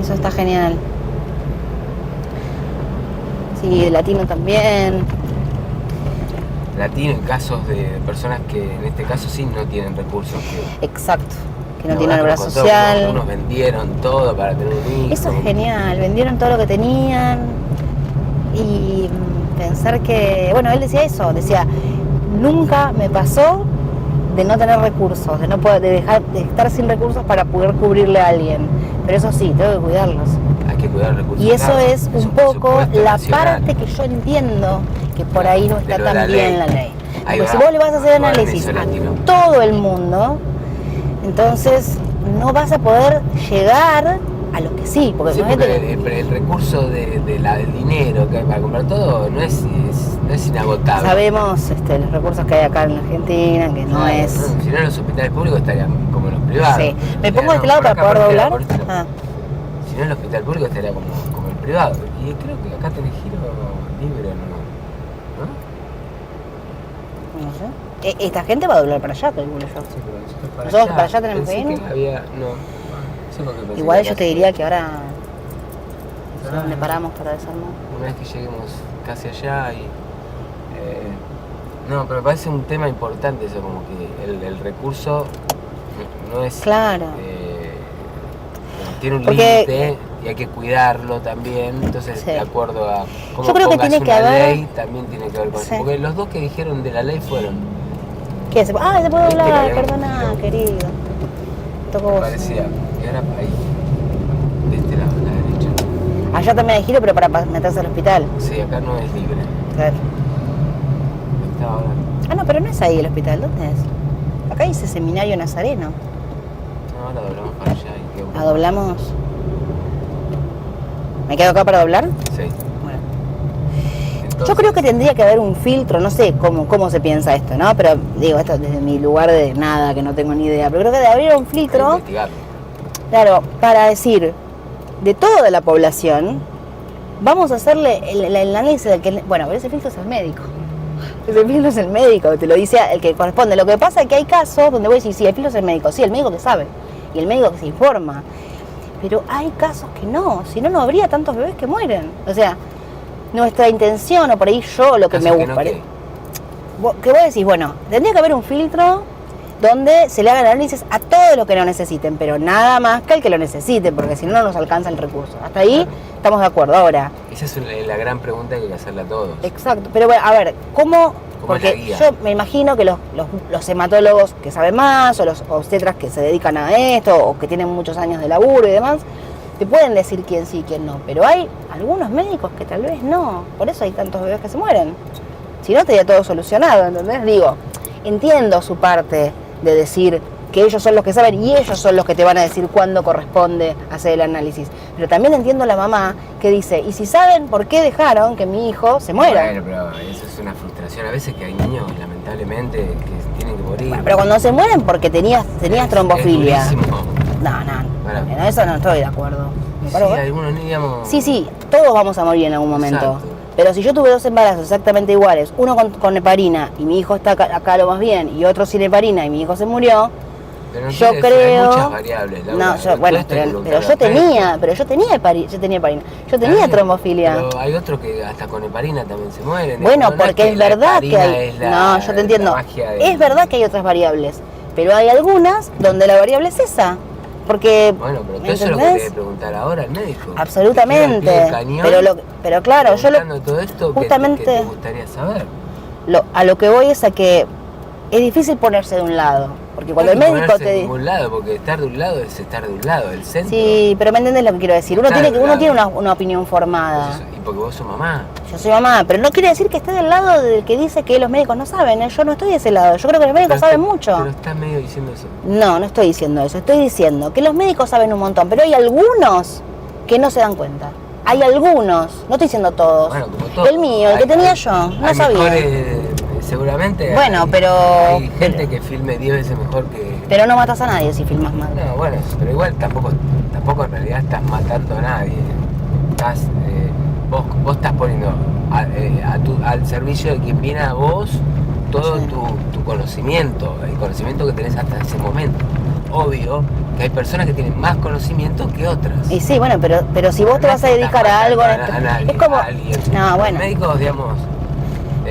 Eso está genial. Sí, el latino también. Latino en casos de personas que en este caso sí no tienen recursos. Exacto. Que no la tienen verdad obra que me contó social. que unos vendieron todo para tener un hijo. Eso es genial. Vendieron todo lo que tenían. Y pensar que, bueno, él decía eso, decía, nunca me pasó de no tener recursos, de no poder, de estar sin recursos para poder cubrirle a alguien. Pero eso sí, tengo que cuidarlos. Hay que cuidar recursos. Y eso claro, es un poco la nacional. parte que yo entiendo que por ahí no está de lo de tan la bien ley. la ley. Ahí Porque va, si vos le vas a hacer actuar en análisis eso, a latino. todo el mundo, entonces no vas a poder llegar a lo que sí. Porque, Sí, imagínate porque el recurso del dinero que hay para comprar todo no es inagotable. sabemos los recursos que hay acá en la Argentina, que no es... Si no, los hospitales públicos estarían como los privados. Sí. ¿Me pongo de este No, lado por para acá, poder por este lado, doblar? por este lado. Ah, Si no, el hospital público estaría como el privado. Y creo que acá tenés giro libre, ¿no? no sé. Esta gente va a doblar para allá, calculo yo. Sí, pero nosotros ¿Nosotros para allá tenemos que Pensé ir? No sé por qué pensé Igual que yo acá te sí. diría que ahora... No sé Ah. dónde paramos para desarmar. Una vez que lleguemos casi allá y... no, pero me parece un tema importante eso, como que el recurso no es... Claro. Tiene un Porque- límite y hay que cuidarlo también, entonces Sí. de acuerdo a cómo Yo creo que pongas tiene que una haber- ley, también tiene que ver con Sí. eso. Porque los dos que dijeron de la ley fueron, ¿Qué? Se puede Viste que doblar, había un perdona, quilombo. querido. Tocó me vos. parecía, y ahora ahí, de este lado, a la derecha. Allá también hay giro, pero para meterse al hospital. Sí, acá no es libre. Claro. Está ahora. Ah, no, pero no es ahí el hospital, ¿dónde es? Acá dice Seminario Nazareno. No, ahora doblamos para allá y quedamos. Ah, doblamos. ¿Me quedo acá para doblar? Sí. Bueno. Entonces, Yo creo que tendría que haber un filtro, no sé cómo se piensa esto, ¿no? Pero digo, esto desde mi lugar de nada, que no tengo ni idea. Pero creo que debe haber un hay que filtro, investigarlo. claro, para decir, de toda la población, vamos a hacerle el análisis del que... Bueno, pero ese filtro es el médico. Ese filtro es el médico, te lo dice el que corresponde. Lo que pasa es que hay casos donde voy a decir, sí, el filtro es el médico. Sí, el médico que sabe. Y el médico que se informa. Pero hay casos que no, si no, no habría tantos bebés que mueren. O sea, nuestra intención, o por ahí yo lo que me Casos que gusta. no, ¿qué? Que vos decís, bueno, tendría que haber un filtro donde se le hagan análisis a todos los que lo necesiten, pero nada más que al que lo necesite, porque si no, no nos alcanza el recurso. Hasta ahí estamos de acuerdo. Ahora, Esa es la gran pregunta que hay que hacerle a todos. exacto, pero bueno, a ver, ¿cómo? ¿Cómo es la Porque guía? yo me imagino que los hematólogos que saben más, o los obstetras que se dedican a esto, o que tienen muchos años de laburo y demás, te pueden decir quién sí y quién no. Pero hay algunos médicos que tal vez no. Por eso hay tantos bebés que se mueren. Si no, estaría todo solucionado, ¿entendés? Digo, entiendo su parte de decir que ellos son los que saben y ellos son los que te van a decir cuándo corresponde hacer el análisis. Pero también entiendo a la mamá que dice, ¿y si saben por qué dejaron que mi hijo se muera? Bueno, pero eso es una frustración. A veces que hay niños, lamentablemente, que tienen que morir. Bueno, pero cuando se mueren porque tenías trombofilia. Es durísimo. Bueno. En eso no estoy de acuerdo. Me Sí, parece- algunos niños... Sí, todos vamos a morir en algún momento. Exacto. Pero si yo tuve dos embarazos exactamente iguales, uno con heparina y mi hijo está acá lo más bien, y otro sin heparina y mi hijo se murió, Pero no yo quiere decir, creo... hay muchas variables, Laura. No, Todo bueno, esto hay que pero preguntarle yo al tenía heparina, yo tenía médico. trombofilia. Pero hay otros que hasta con heparina también se mueren. Bueno, No porque es la verdad que heparina hay... es la- No, yo te entiendo. la magia del- Es verdad que hay otras variables, pero hay algunas donde la variable es esa. Porque, Bueno, pero ¿me todo eso es lo que entendés? debe preguntar ahora al médico. Absolutamente. Que queda al pie del cañón, Pero claro, yo preguntando todo esto, justamente- que te gustaría saber. a lo que voy es a que es difícil ponerse de un lado. Porque cuando No el hay que médico ponerse te de dice... ningún lado, porque estar de un lado es estar de un lado, el centro. Sí, pero me entendés lo que quiero decir. Uno Claro, tiene claro. una opinión formada. Y porque vos sos mamá. Yo soy mamá, pero no quiere decir que esté del lado del que dice que los médicos no saben. ¿Eh? Yo no estoy de ese lado. Yo creo que los médicos Pero saben está- mucho. Pero estás medio diciendo eso. No estoy diciendo eso. Estoy diciendo que los médicos saben un montón, pero hay algunos que no se dan cuenta. Hay algunos, no estoy diciendo todos. Bueno, como todo. El mío, el que tenía yo, no hay sabía. Mejores, seguramente. Bueno, hay gente que filme 10 veces mejor que. Pero no matas a nadie si filmas mal. No, bueno, pero igual tampoco en realidad estás matando a nadie. Vos estás poniendo al servicio de quien viene a vos todo Sí. tu conocimiento, el conocimiento que tenés hasta ese momento. Obvio que hay personas que tienen más conocimiento que otras. Y sí, bueno, pero si vos te vas a dedicar a algo... nadie, es como... a alguien. No, bueno. Los médicos, digamos,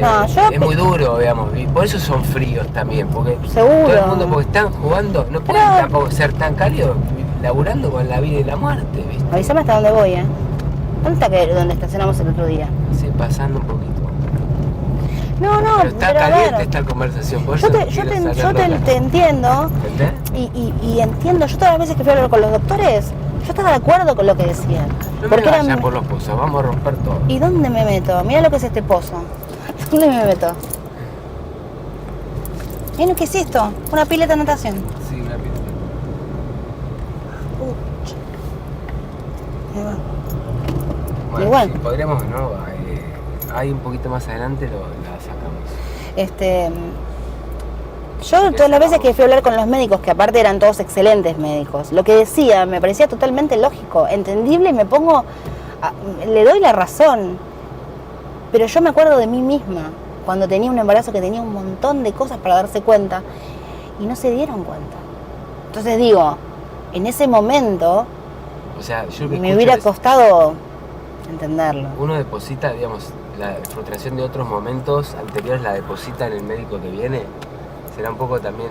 No, yo... es muy duro, digamos, y por eso son fríos también, porque Seguro. todo el mundo, porque están jugando, no pueden tampoco ser tan cálidos, laburando con la vida y la muerte, ¿viste? Avísame hasta dónde voy, ¿eh? ¿Dónde está donde estacionamos el otro día? Sí, pasando un poquito. No, Pero está a caliente ver, esta conversación, por yo eso te quiero sacarlo acá. entiendo ¿Entendés? y entiendo, yo todas las veces que fui a hablar con los doctores, yo estaba de acuerdo con lo que decían. No me Porque vayas eran... por los pozos, vamos a romper todo. ¿Y dónde me meto? Mira lo que es este pozo. ¿Dónde me meto? Miren, ¿qué es esto? Una pileta de natación. Sí, una pileta. Ahí va. Bueno, Igual. sí, podríamos, ¿no? Ahí un poquito más adelante la sacamos. Yo todas las veces que fui a hablar con los médicos, que aparte eran todos excelentes médicos, lo que decía me parecía totalmente lógico, entendible, y le doy la razón. Pero yo me acuerdo de mí misma, cuando tenía un embarazo que tenía un montón de cosas para darse cuenta, y no se dieron cuenta. Entonces digo, en ese momento, O sea, yo lo que me escucho hubiera es, costado entenderlo. uno deposita, digamos, la frustración de otros momentos anteriores, la deposita en el médico que viene. Será un poco también,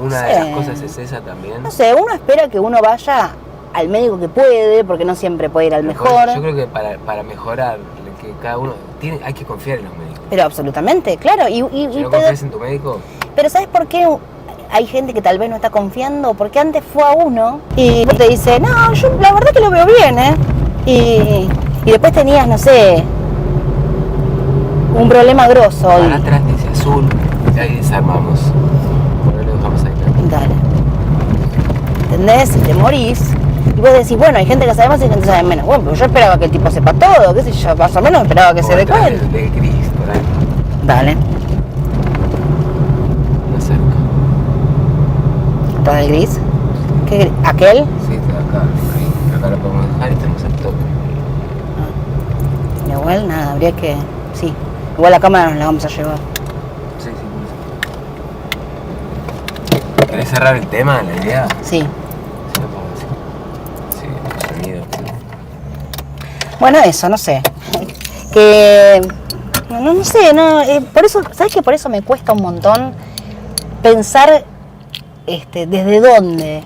una de Sí. las cosas es esa también. No sé, uno espera que uno vaya al médico que puede, porque no siempre puede ir al Pero mejor. yo creo que para mejorar, que cada uno hay que confiar en los médicos. Pero absolutamente, claro. Si no confías en tu médico, pero ¿sabes por qué hay gente que tal vez no está confiando? Porque antes fue a uno y te dice, no, yo la verdad que lo veo bien, ¿eh? Y después tenías, no sé, un problema grosso. para atrás dice azul, y ahí desarmamos. Bueno, lo dejamos ahí. Dale. ¿Entendés? Y te morís. Y vos decís, bueno, hay gente que sabe más y hay gente que sabe menos. Bueno, pero yo esperaba que el tipo sepa todo, qué sé yo, más o menos esperaba que se dé cuenta. De gris, por ahí. Dale. Más cerca. ¿Atrás del gris? ¿Qué gris? ¿Aquel? Sí, está acá. Ahí. Acá lo podemos dejar y estamos al toque. Igual, nada, habría que... Sí. Igual la cámara nos la vamos a llevar. Sí, sí. ¿Querés cerrar el tema, la idea? Sí. Sí, lo puedo decir. Sí, el sonido. Bueno, eso, no sé. Que... No sé, no... por eso, ¿sabes qué? Por eso me cuesta un montón pensar desde dónde.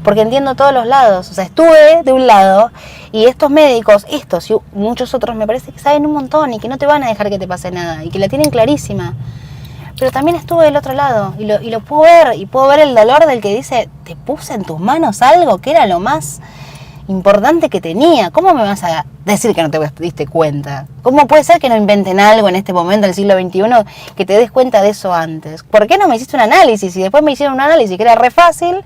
Porque entiendo todos los lados. O sea, estuve de un lado y estos médicos, estos y muchos otros, me parece que saben un montón y que no te van a dejar que te pase nada y que la tienen clarísima. Pero también estuve del otro lado y lo puedo ver, y puedo ver el dolor del que dice, te puse en tus manos algo que era lo más importante que tenía. ¿Cómo me vas a decir que no te diste cuenta? ¿Cómo puede ser que no inventen algo en este momento del siglo XXI que te des cuenta de eso antes? ¿Por qué no me hiciste un análisis? Y después me hicieron un análisis que era re fácil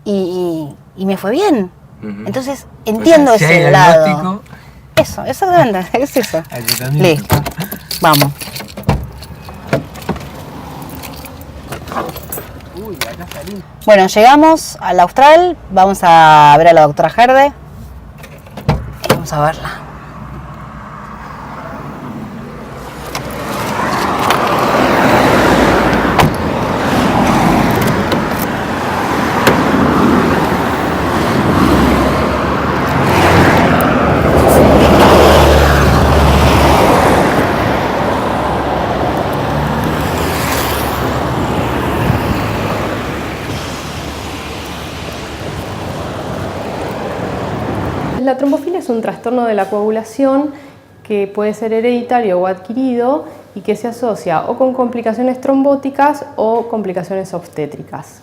y me fue bien. Ujú. Entonces entiendo O sea, si ese hay lado. diagnóstico, Eso es eso. ayudamiento. Listo. Vamos. Uy, acá salí. Bueno, llegamos al Austral, vamos a ver a la doctora Gerde. Vamos a verla. La trombofilia es un trastorno de la coagulación que puede ser hereditario o adquirido y que se asocia o con complicaciones trombóticas o complicaciones obstétricas.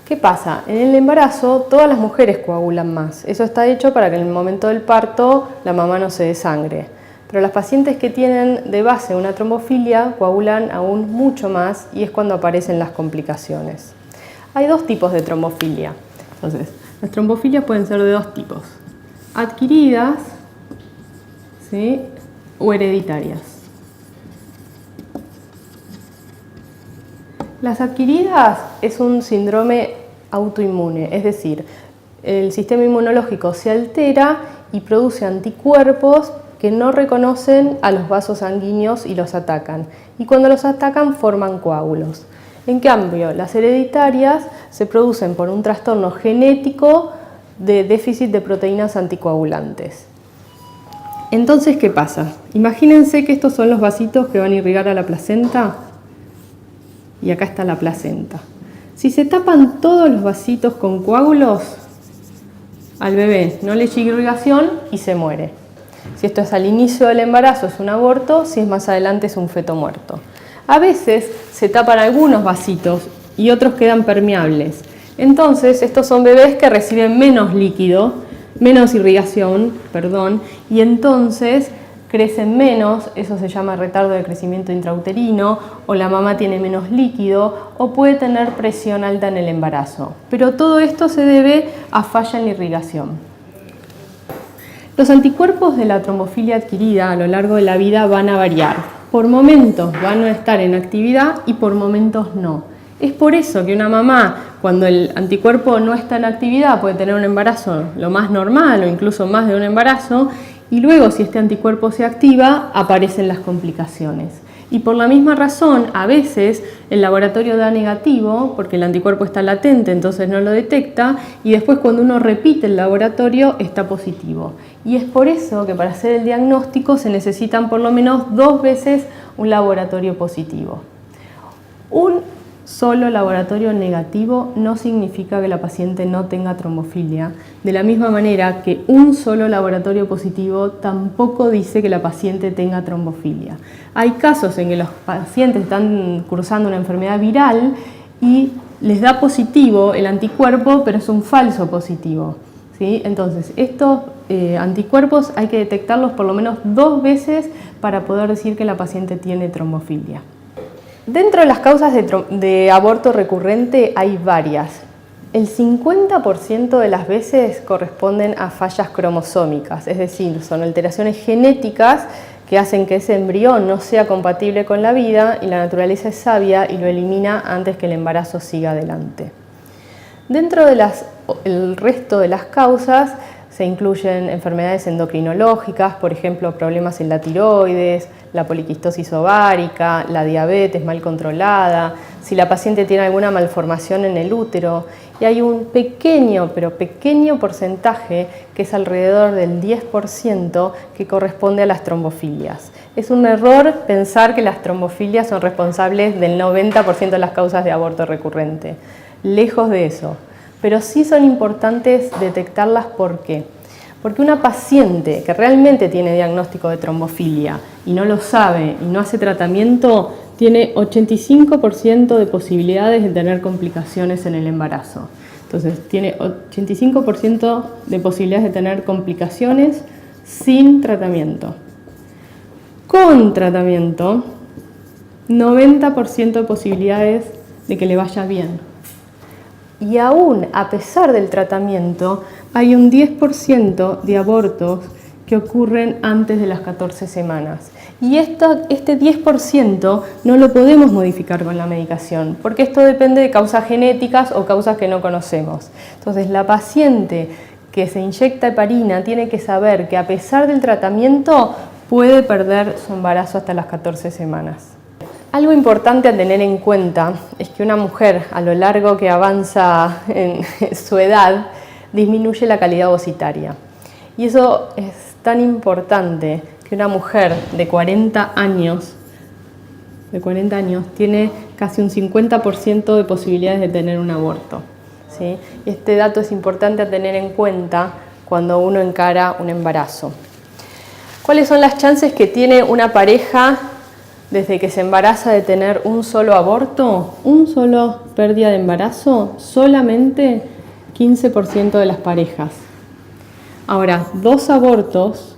¿Qué pasa? En el embarazo todas las mujeres coagulan más. Eso está hecho para que en el momento del parto la mamá no se desangre. Pero las pacientes que tienen de base una trombofilia coagulan aún mucho más y es cuando aparecen las complicaciones. Hay dos tipos de trombofilia. Entonces, las trombofilias pueden ser de dos tipos. Adquiridas, ¿sí? O hereditarias. Las adquiridas es un síndrome autoinmune, es decir, el sistema inmunológico se altera y produce anticuerpos que no reconocen a los vasos sanguíneos y los atacan. Y cuando los atacan forman coágulos. En cambio, las hereditarias se producen por un trastorno genético de déficit de proteínas anticoagulantes. Entonces, ¿qué pasa? Imagínense que estos son los vasitos que van a irrigar a la placenta y acá está la placenta. Si se tapan todos los vasitos con coágulos, al bebé no le llega irrigación y se muere. Si esto es al inicio del embarazo es un aborto, si es más adelante es un feto muerto. A veces se tapan algunos vasitos y otros quedan permeables. Entonces estos son bebés que reciben menos líquido, menos irrigación, y entonces crecen menos, eso se llama retardo de crecimiento intrauterino, o la mamá tiene menos líquido, o puede tener presión alta en el embarazo. Pero todo esto se debe a falla en la irrigación. Los anticuerpos de la trombofilia adquirida a lo largo de la vida van a variar. Por momentos van a estar en actividad y por momentos no. Es por eso que una mamá, cuando el anticuerpo no está en actividad, puede tener un embarazo lo más normal o incluso más de un embarazo, y luego, si este anticuerpo se activa, aparecen las complicaciones. Y por la misma razón, a veces el laboratorio da negativo, porque el anticuerpo está latente, entonces no lo detecta, y después cuando uno repite el laboratorio, está positivo. Y es por eso que para hacer el diagnóstico se necesitan por lo menos 2 veces un laboratorio positivo. Un solo laboratorio negativo no significa que la paciente no tenga trombofilia, de la misma manera que un solo laboratorio positivo tampoco dice que la paciente tenga trombofilia. Hay casos en que los pacientes están cursando una enfermedad viral y les da positivo el anticuerpo, pero es un falso positivo, ¿sí? Entonces, estos anticuerpos hay que detectarlos por lo menos 2 veces para poder decir que la paciente tiene trombofilia. Dentro de las causas de aborto recurrente hay varias. El 50% de las veces corresponden a fallas cromosómicas, es decir, son alteraciones genéticas que hacen que ese embrión no sea compatible con la vida y la naturaleza es sabia y lo elimina antes que el embarazo siga adelante. Dentro de el resto de las causas se incluyen enfermedades endocrinológicas, por ejemplo, problemas en la tiroides, la poliquistosis ovárica, la diabetes mal controlada, si la paciente tiene alguna malformación en el útero, y hay un pequeño, pero pequeño porcentaje, que es alrededor del 10%, que corresponde a las trombofilias. Es un error pensar que las trombofilias son responsables del 90% de las causas de aborto recurrente. Lejos de eso. Pero sí son importantes detectarlas. ¿Por qué? Porque una paciente que realmente tiene diagnóstico de trombofilia y no lo sabe y no hace tratamiento, tiene 85% de posibilidades de tener complicaciones en el embarazo. Entonces, tiene 85% de posibilidades de tener complicaciones sin tratamiento. Con tratamiento, 90% de posibilidades de que le vaya bien. Y aún a pesar del tratamiento, hay un 10% de abortos que ocurren antes de las 14 semanas. Y este 10% no lo podemos modificar con la medicación, porque esto depende de causas genéticas o causas que no conocemos. Entonces, la paciente que se inyecta heparina tiene que saber que a pesar del tratamiento puede perder su embarazo hasta las 14 semanas. Algo importante a tener en cuenta es que una mujer, a lo largo que avanza en su edad, disminuye la calidad ovocitaria. Y eso es tan importante que una mujer de 40 años tiene casi un 50% de posibilidades de tener un aborto, ¿sí? Este dato es importante a tener en cuenta cuando uno encara un embarazo. ¿Cuáles son las chances que tiene una pareja desde que se embaraza de tener un solo aborto, un solo pérdida de embarazo? Solamente 15% de las parejas. Ahora, 2 abortos,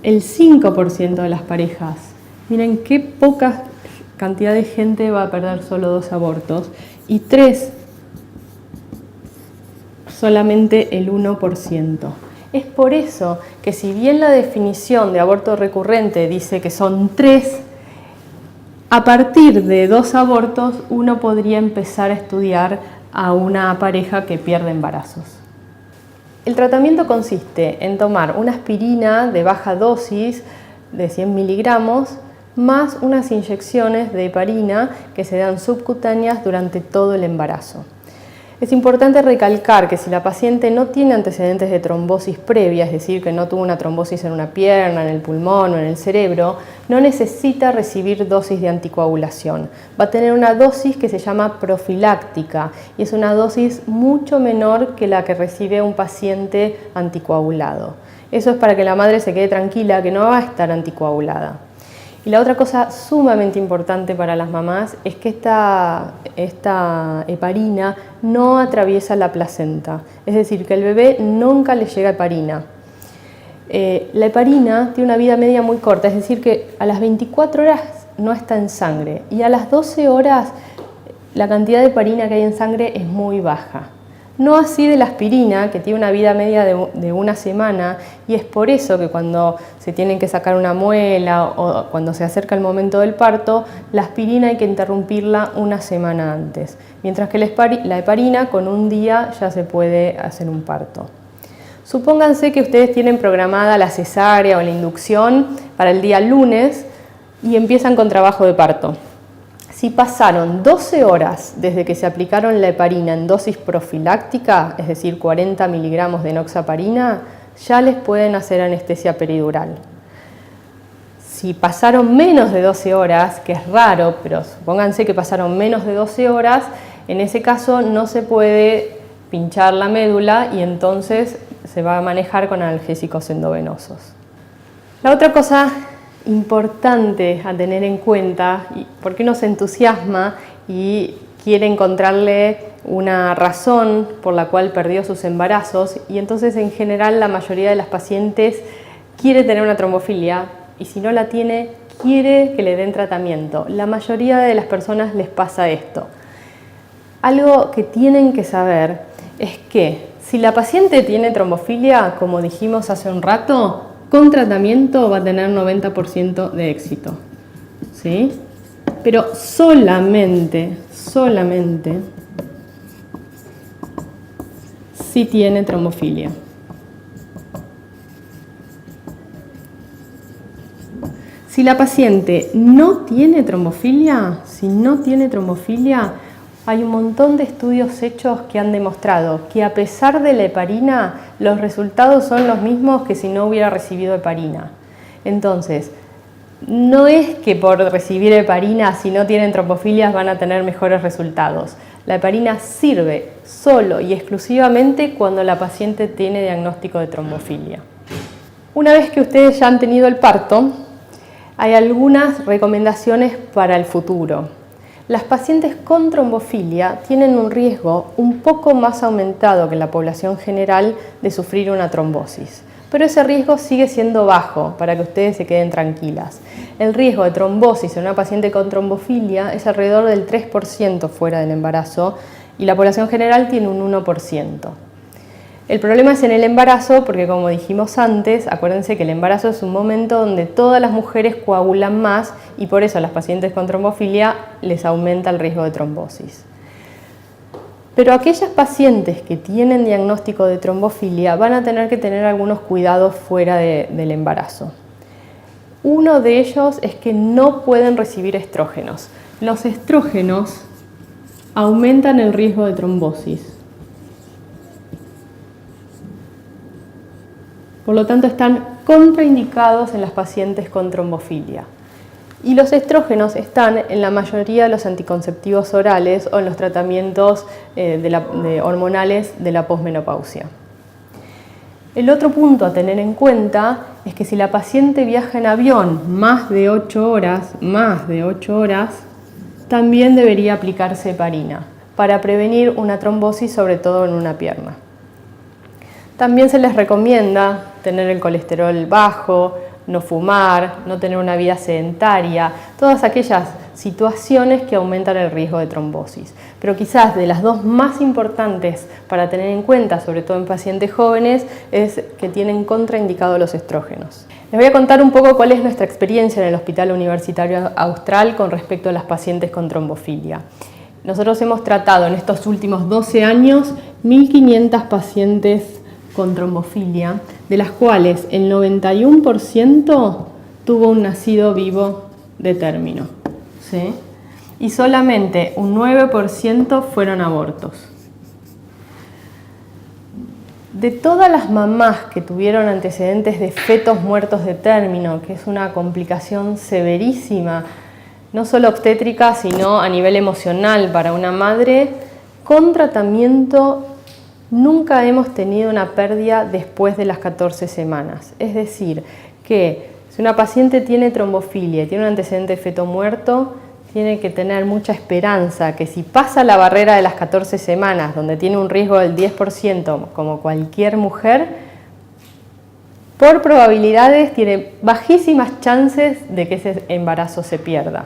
el 5% de las parejas. Miren qué poca cantidad de gente va a perder solo 2 abortos. Y 3, solamente el 1%. Es por eso que si bien la definición de aborto recurrente dice que son 3, a partir de 2 abortos uno podría empezar a estudiar a una pareja que pierde embarazos. El tratamiento consiste en tomar una aspirina de baja dosis de 100 miligramos más unas inyecciones de heparina que se dan subcutáneas durante todo el embarazo. Es importante recalcar que si la paciente no tiene antecedentes de trombosis previa, es decir, que no tuvo una trombosis en una pierna, en el pulmón o en el cerebro, no necesita recibir dosis de anticoagulación. Va a tener una dosis que se llama profiláctica y es una dosis mucho menor que la que recibe un paciente anticoagulado. Eso es para que la madre se quede tranquila que no va a estar anticoagulada. Y la otra cosa sumamente importante para las mamás es que esta heparina no atraviesa la placenta, es decir, que al bebé nunca le llega heparina. La heparina tiene una vida media muy corta, es decir, que a las 24 horas no está en sangre y a las 12 horas la cantidad de heparina que hay en sangre es muy baja. No así de la aspirina, que tiene una vida media de una semana, y es por eso que cuando se tienen que sacar una muela o cuando se acerca el momento del parto, la aspirina hay que interrumpirla una semana antes, mientras que la heparina con un día ya se puede hacer un parto. Supónganse que ustedes tienen programada la cesárea o la inducción para el día lunes y empiezan con trabajo de parto. Si pasaron 12 horas desde que se aplicaron la heparina en dosis profiláctica, es decir, 40 miligramos de enoxaparina, ya les pueden hacer anestesia peridural. Si pasaron menos de 12 horas, que es raro, pero supónganse que pasaron menos de 12 horas, en ese caso no se puede pinchar la médula y entonces se va a manejar con analgésicos endovenosos. La otra cosa importante a tener en cuenta, porque uno se entusiasma y quiere encontrarle una razón por la cual perdió sus embarazos, y entonces en general la mayoría de las pacientes quiere tener una trombofilia y si no la tiene quiere que le den tratamiento. La mayoría de las personas les pasa esto. Algo que tienen que saber es que si la paciente tiene trombofilia, como dijimos hace un rato, con tratamiento va a tener 90% de éxito, ¿sí? Pero solamente si tiene trombofilia. Si la paciente no tiene trombofilia, hay un montón de estudios hechos que han demostrado que a pesar de la heparina, los resultados son los mismos que si no hubiera recibido heparina. Entonces, no es que por recibir heparina, si no tienen trombofilias, van a tener mejores resultados. La heparina sirve solo y exclusivamente cuando la paciente tiene diagnóstico de trombofilia. Una vez que ustedes ya han tenido el parto, hay algunas recomendaciones para el futuro. Las pacientes con trombofilia tienen un riesgo un poco más aumentado que la población general de sufrir una trombosis, pero ese riesgo sigue siendo bajo para que ustedes se queden tranquilas. El riesgo de trombosis en una paciente con trombofilia es alrededor del 3% fuera del embarazo y la población general tiene un 1%. El problema es en el embarazo porque, como dijimos antes, acuérdense que el embarazo es un momento donde todas las mujeres coagulan más y por eso a las pacientes con trombofilia les aumenta el riesgo de trombosis. Pero aquellas pacientes que tienen diagnóstico de trombofilia van a tener que tener algunos cuidados fuera del embarazo. Uno de ellos es que no pueden recibir estrógenos. Los estrógenos aumentan el riesgo de trombosis. Por lo tanto, están contraindicados en las pacientes con trombofilia. Y los estrógenos están en la mayoría de los anticonceptivos orales o en los tratamientos hormonales de la posmenopausia. El otro punto a tener en cuenta es que si la paciente viaja en avión más de 8 horas, también debería aplicarse heparina para prevenir una trombosis, sobre todo en una pierna. También se les recomienda tener el colesterol bajo, no fumar, no tener una vida sedentaria, todas aquellas situaciones que aumentan el riesgo de trombosis. Pero quizás de las dos más importantes para tener en cuenta, sobre todo en pacientes jóvenes, es que tienen contraindicados los estrógenos. Les voy a contar un poco cuál es nuestra experiencia en el Hospital Universitario Austral con respecto a las pacientes con trombofilia. Nosotros hemos tratado en estos últimos 12 años 1.500 pacientes con trombofilia, de las cuales el 91% tuvo un nacido vivo de término, ¿sí? Y solamente un 9% fueron abortos. De todas las mamás que tuvieron antecedentes de fetos muertos de término, que es una complicación severísima, no solo obstétrica, sino a nivel emocional para una madre, con tratamiento nunca hemos tenido una pérdida después de las 14 semanas. Es decir, que si una paciente tiene trombofilia y tiene un antecedente de feto muerto, tiene que tener mucha esperanza que si pasa la barrera de las 14 semanas, donde tiene un riesgo del 10% como cualquier mujer, por probabilidades tiene bajísimas chances de que ese embarazo se pierda.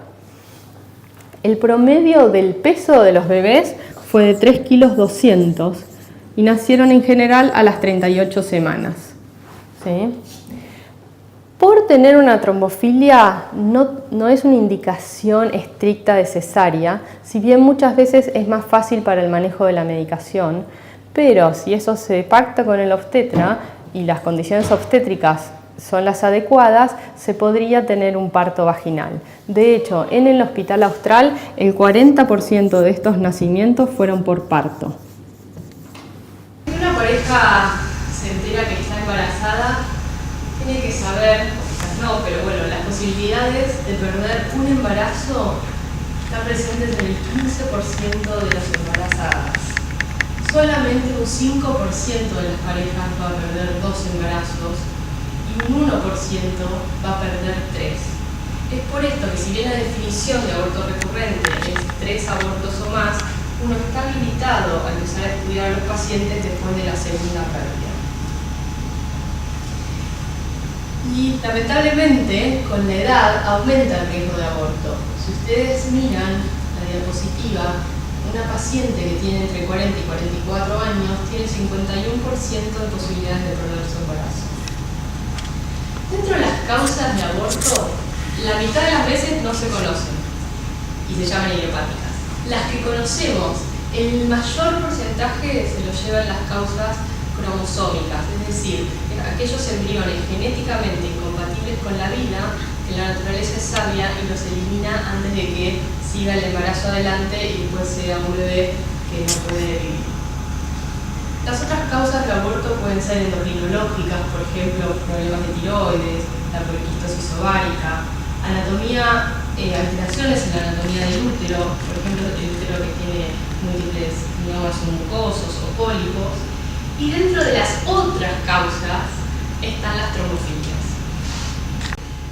El promedio del peso de los bebés fue de 3,2 kg y nacieron en general a las 38 semanas. ¿Sí? Por tener una trombofilia no es una indicación estricta de cesárea, si bien muchas veces es más fácil para el manejo de la medicación, pero si eso se pacta con el obstetra y las condiciones obstétricas son las adecuadas, se podría tener un parto vaginal. De hecho, en el Hospital Austral, el 40% de estos nacimientos fueron por parto. Si una pareja se entera que está embarazada, tiene que saber, o quizás no, pero bueno, las posibilidades de perder un embarazo están presentes en el 15% de las embarazadas. Solamente un 5% de las parejas va a perder 2 embarazos y un 1% va a perder 3. Es por esto que si bien la definición de aborto recurrente es 3 abortos o más, uno está habilitado a empezar a estudiar a los pacientes después de la segunda pérdida. Y lamentablemente, con la edad aumenta el riesgo de aborto. Si ustedes miran la diapositiva, una paciente que tiene entre 40 y 44 años tiene 51% de posibilidades de perder su embarazo. Dentro de las causas de aborto, la mitad de las veces no se conocen y se llaman idiopáticas. Las que conocemos, el mayor porcentaje se lo llevan las causas cromosómicas, es decir, aquellos embriones genéticamente incompatibles con la vida, que la naturaleza es sabia y los elimina antes de que siga el embarazo adelante y después sea un bebé que no puede vivir. Las otras causas de aborto pueden ser endocrinológicas, por ejemplo, problemas de tiroides, la poliquistosis ovárica, alteraciones en la anatomía del útero, por ejemplo, el útero que tiene múltiples miomas mucosos o pólipos. Y dentro de las otras causas están las trombofilias.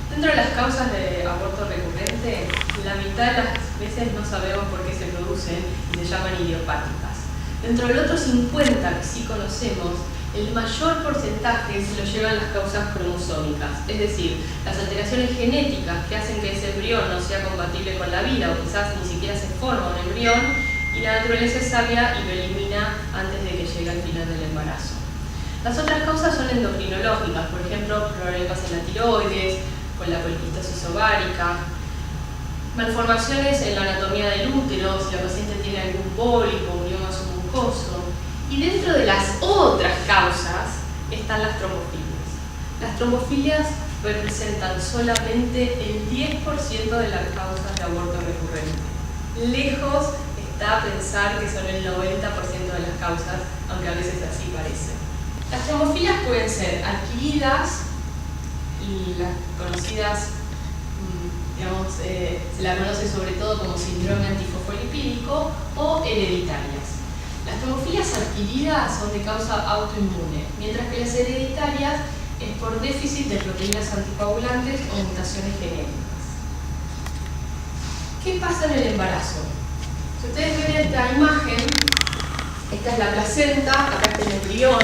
Dentro de las causas de aborto recurrente, la mitad de las veces no sabemos por qué se producen y se llaman idiopáticas. Dentro del otro 50 que sí conocemos, el mayor porcentaje se lo llevan las causas cromosómicas, es decir, las alteraciones genéticas que hacen que ese embrión no sea compatible con la vida o quizás ni siquiera se forma un embrión, y la naturaleza es sabia y lo elimina antes de que llegue al final del embarazo. Las otras causas son endocrinológicas, por ejemplo, problemas en la tiroides, con la poliquistosis ovárica, malformaciones en la anatomía del útero, si la paciente tiene algún pólipo, un mioma submucoso. Y dentro de las otras causas están las trombofilias. Las trombofilias representan solamente el 10% de las causas de aborto recurrente. Lejos está pensar que son el 90% de las causas, aunque a veces así parece. Las trombofilias pueden ser adquiridas y las conocidas, se la conoce sobre todo como síndrome antifosfolipídico, o hereditarias. Las trombofilias adquiridas son de causa autoinmune, mientras que las hereditarias es por déficit de proteínas anticoagulantes o mutaciones genéticas. ¿Qué pasa en el embarazo? Si ustedes ven esta imagen, esta es la placenta, acá está el embrión.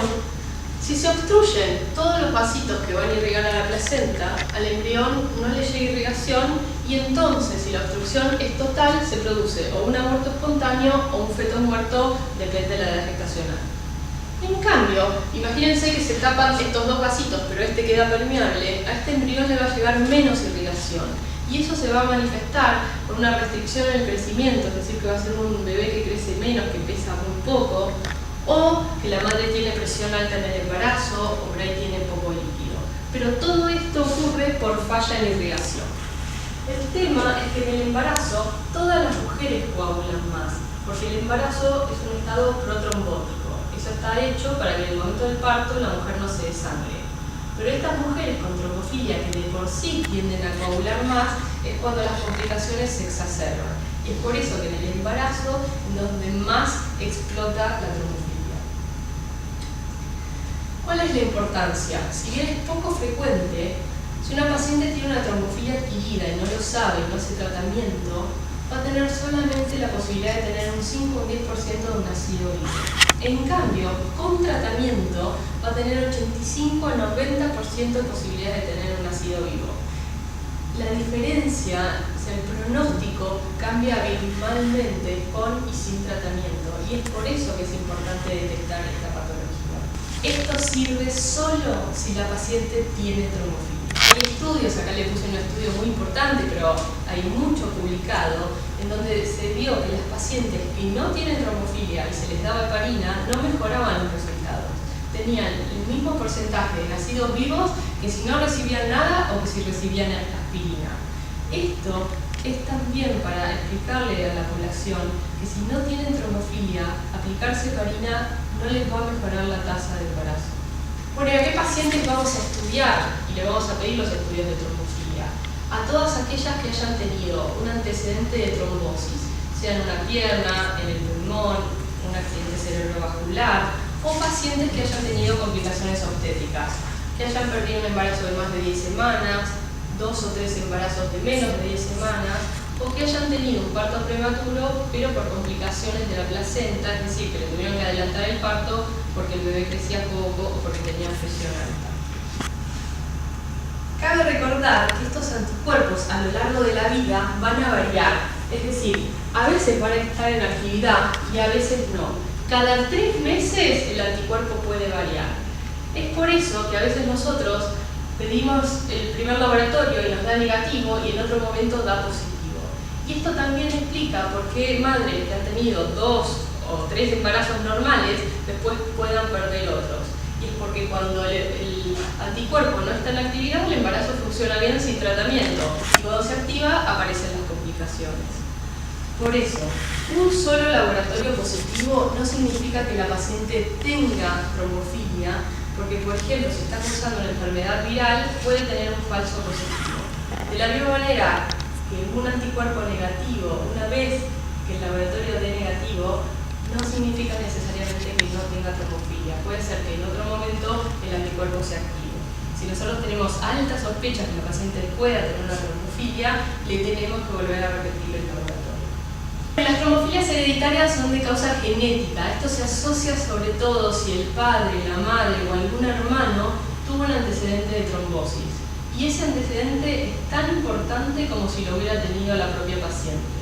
Si se obstruyen todos los vasitos que van a irrigar a la placenta, al embrión no le llega irrigación y entonces, si la obstrucción es total, se produce o un aborto espontáneo o un feto muerto, depende de la edad gestacional. En cambio, imagínense que se tapan estos dos vasitos, pero este queda permeable, a este embrión le va a llegar menos irrigación. Y eso se va a manifestar por una restricción en el crecimiento, es decir, que va a ser un bebé que crece menos, que pesa muy poco, o que la madre tiene presión alta en el embarazo, o por ahí tiene poco líquido. Pero todo esto ocurre por falla en irrigación. El tema es que en el embarazo todas las mujeres coagulan más, porque el embarazo es un estado protrombótico. Eso está hecho para que en el momento del parto la mujer no se desangre. Pero estas mujeres con trombofilia que de por sí tienden a coagular más es cuando las complicaciones se exacerban. Y es por eso que en el embarazo es donde más explota la trombofilia. ¿Cuál es la importancia? Si bien es poco frecuente, si una paciente tiene una trombofilia adquirida y no lo sabe y no hace tratamiento, va a tener solamente la posibilidad de tener un 5 o un 10% de un nacido vivo. En cambio, con tratamiento va a tener 85 a 90% de posibilidades de tener un nacido vivo. La diferencia, o sea, el pronóstico cambia abismalmente con y sin tratamiento, y es por eso que es importante detectar esta patología. Esto sirve solo si la paciente tiene trombofilia. Hay estudios, acá le puse un estudio muy importante, pero hay mucho publicado, en donde se vio que las pacientes que no tienen trombofilia y se les daba heparina no mejoraban los resultados. Tenían el mismo porcentaje de nacidos vivos que si no recibían nada o que si recibían aspirina. Esto es también para explicarle a la población que si no tienen trombofilia, aplicarse heparina no les va a mejorar la tasa de embarazo. Bueno, ¿a qué pacientes vamos a estudiar? Y le vamos a pedir los estudios de trombofilia. A todas aquellas que hayan tenido un antecedente de trombosis, sea en una pierna, en el pulmón, un accidente cerebrovascular, o pacientes que hayan tenido complicaciones obstétricas, que hayan perdido un embarazo de más de 10 semanas, 2 o 3 embarazos de menos de 10 semanas, o que hayan tenido un parto prematuro, pero por complicaciones de la placenta, es decir, que le tuvieron que adelantar el parto porque el bebé crecía poco o porque tenía presión alta. Cabe recordar que estos anticuerpos a lo largo de la vida van a variar, es decir, a veces van a estar en actividad y a veces no. Cada 3 meses el anticuerpo puede variar. Es por eso que a veces nosotros pedimos el primer laboratorio y nos da negativo y en otro momento da positivo. Y esto también explica por qué madres que han tenido 2 o 3 embarazos normales después puedan perder otros. Y es porque cuando el anticuerpo no está en actividad, el embarazo funciona bien sin tratamiento. Y cuando se activa, aparecen las complicaciones. Por eso, un solo laboratorio positivo no significa que la paciente tenga trombofilia, porque, por ejemplo, si está cursando una enfermedad viral, puede tener un falso positivo. De la misma manera que un anticuerpo negativo, una vez que el laboratorio dé negativo, no significa necesariamente que no tenga trombofilia. Puede ser que en otro momento el anticuerpo se active. Si nosotros tenemos altas sospechas que la paciente pueda tener una trombofilia, le tenemos que volver a repetir el laboratorio. Las trombofilias hereditarias son de causa genética. Esto se asocia sobre todo si el padre, la madre o algún hermano tuvo un antecedente de trombosis. Y ese antecedente es tan importante como si lo hubiera tenido la propia paciente.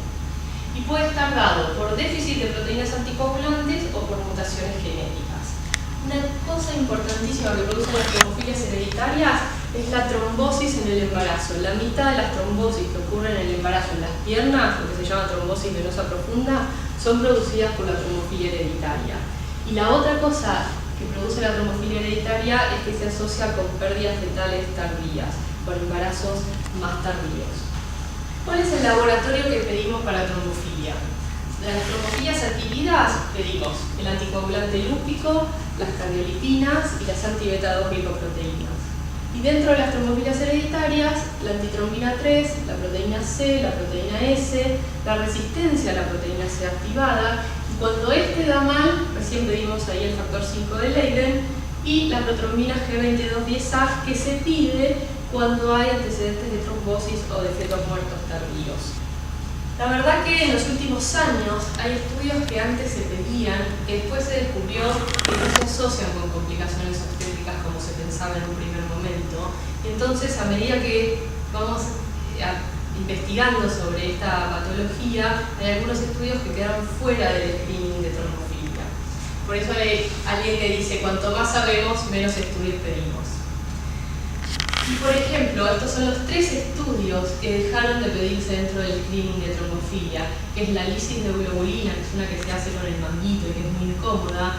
Y puede estar dado por déficit de proteínas anticoagulantes o por mutaciones genéticas. Una cosa importantísima que producen las trombofilias hereditarias es la trombosis en el embarazo. La mitad de las trombosis que ocurren en el embarazo en las piernas, lo que se llama trombosis venosa profunda, son producidas por la trombofilia hereditaria. Y la otra cosa que produce la trombofilia hereditaria es que se asocia con pérdidas fetales tardías, con embarazos más tardíos. ¿Cuál es el laboratorio que pedimos para trombofilia? De las trombofilias adquiridas pedimos el anticoagulante lúpico, las cardiolitinas y las anti-beta-2 glicoproteínas. Y dentro de las trombofilias hereditarias, la antitrombina 3, la proteína C, la proteína S, la resistencia a la proteína C activada, y cuando este da mal, recién pedimos ahí el factor 5 de Leiden, y la protrombina G2210A que se pide cuando hay antecedentes de trombosis o de fetos muertos tardíos. La verdad que en los últimos años hay estudios que antes se pedían, que después se descubrió que no se asocian con complicaciones obstétricas pensaba en un primer momento. Entonces, a medida que vamos investigando sobre esta patología, hay algunos estudios que quedaron fuera del screening de trombofilia. Por eso hay alguien que dice, cuanto más sabemos, menos estudios pedimos. Y por ejemplo, estos son los 3 estudios que dejaron de pedirse dentro del screening de trombofilia, que es la lisis de globulina, que es una que se hace con el manguito y que es muy incómoda.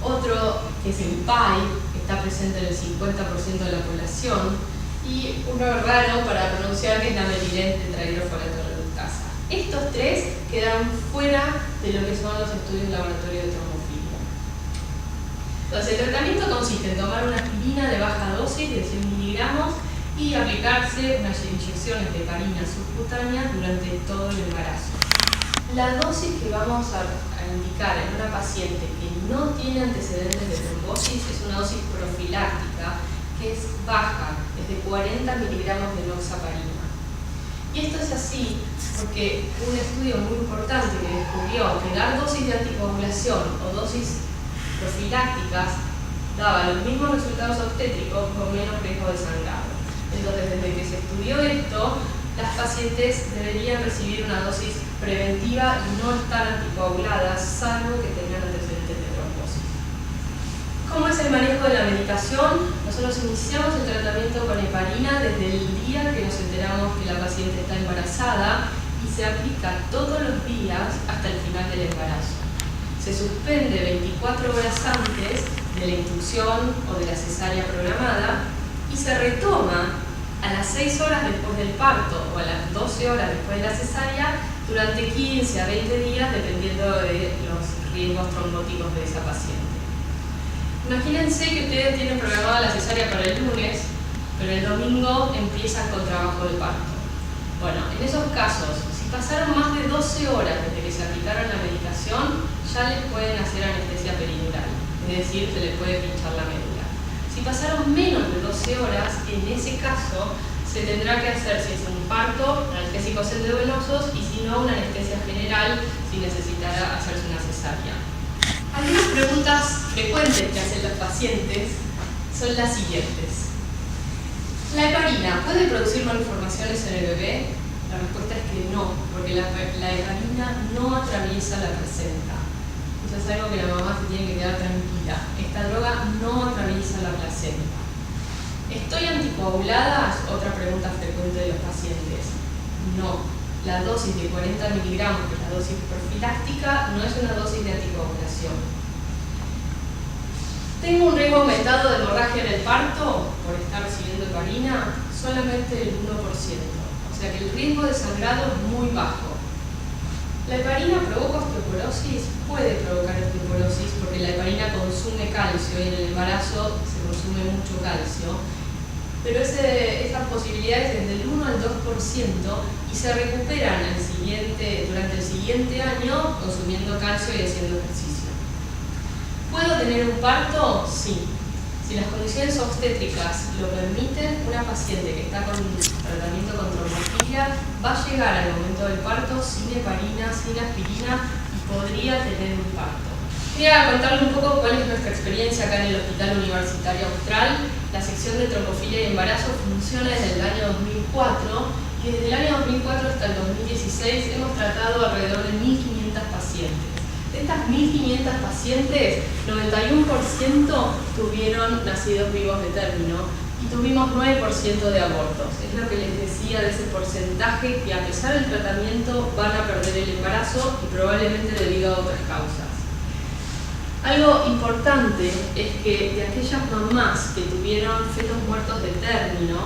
Otro, que es el PAI, que está presente en el 50% de la población. Y uno raro para pronunciar, que es la metilén-tetrahidrofolatoreductasa. Estos 3 quedaron fuera de lo que son los estudios de laboratorio de trombofilia. Entonces, el tratamiento consiste en tomar una aspirina de baja dosis de 100 miligramos y aplicarse unas inyecciones de heparina subcutánea durante todo el embarazo. La dosis que vamos a indicar en una paciente que no tiene antecedentes de trombosis es una dosis profiláctica que es baja, es de 40 miligramos de enoxaparina. Y esto es así porque un estudio muy importante que descubrió que dar dosis de anticoagulación o dosis profilácticas daba los mismos resultados obstétricos con menos riesgo de sangrado. Entonces, desde que se estudió esto, las pacientes deberían recibir una dosis preventiva y no estar anticoaguladas, salvo que tengan antecedentes de trombosis. ¿Cómo es el manejo de la medicación? Nosotros iniciamos el tratamiento con heparina desde el día que nos enteramos que la paciente está embarazada y se aplica todos los días hasta el final del embarazo. Se suspende 24 horas antes de la inducción o de la cesárea programada y se retoma a las 6 horas después del parto o a las 12 horas después de la cesárea durante 15 a 20 días dependiendo de los riesgos trombóticos de esa paciente. Imagínense que ustedes tienen programada la cesárea para el lunes, pero el domingo empiezan con trabajo de parto. Bueno, en esos casos, si pasaron más de 12 horas desde que se aplicaron la medicación, ya les pueden hacer anestesia peridural, es decir, se les puede pinchar la médula. Si pasaron menos de 12 horas, en ese caso se tendrá que hacer, si es un parto, analgésicos endovenosos y si no, una anestesia general si necesitara hacerse una cesárea. Algunas preguntas frecuentes que hacen los pacientes son las siguientes. ¿La heparina puede producir malformaciones en el bebé? La respuesta es que no, porque la heparina no atraviesa la placenta. Eso es algo que la mamá se tiene que quedar tranquila. Esta droga no atraviesa la placenta. ¿Estoy anticoagulada? Es otra pregunta frecuente de los pacientes. No. La dosis de 40 miligramos, que es la dosis profiláctica, no es una dosis de anticoagulación. ¿Tengo un riesgo aumentado de hemorragia en el parto por estar recibiendo heparina? Solamente el 1%. O sea que el riesgo de sangrado es muy bajo. ¿La heparina provoca osteoporosis? Puede provocar osteoporosis porque la heparina consume calcio y en el embarazo se consume mucho calcio. Pero esas posibilidades es del 1 al 2% y se recuperan durante el siguiente año consumiendo calcio y haciendo ejercicio. ¿Puedo tener un parto? Sí. Si las condiciones obstétricas lo permiten, una paciente que está con tratamiento con trombofilia va a llegar al momento del parto sin heparina, sin aspirina y podría tener un parto. Quería contarle un poco cuál es nuestra experiencia acá en el Hospital Universitario Austral. La sección de trombofilia y embarazo funciona desde el año 2004 y desde el año 2004 hasta el 2016 hemos tratado alrededor de 1.500 pacientes. De estas 1.500 pacientes, 91% tuvieron nacidos vivos de término y tuvimos 9% de abortos. Es lo que les decía de ese porcentaje que a pesar del tratamiento van a perder el embarazo y probablemente debido a otras causas. Algo importante es que de aquellas mamás que tuvieron fetos muertos de término,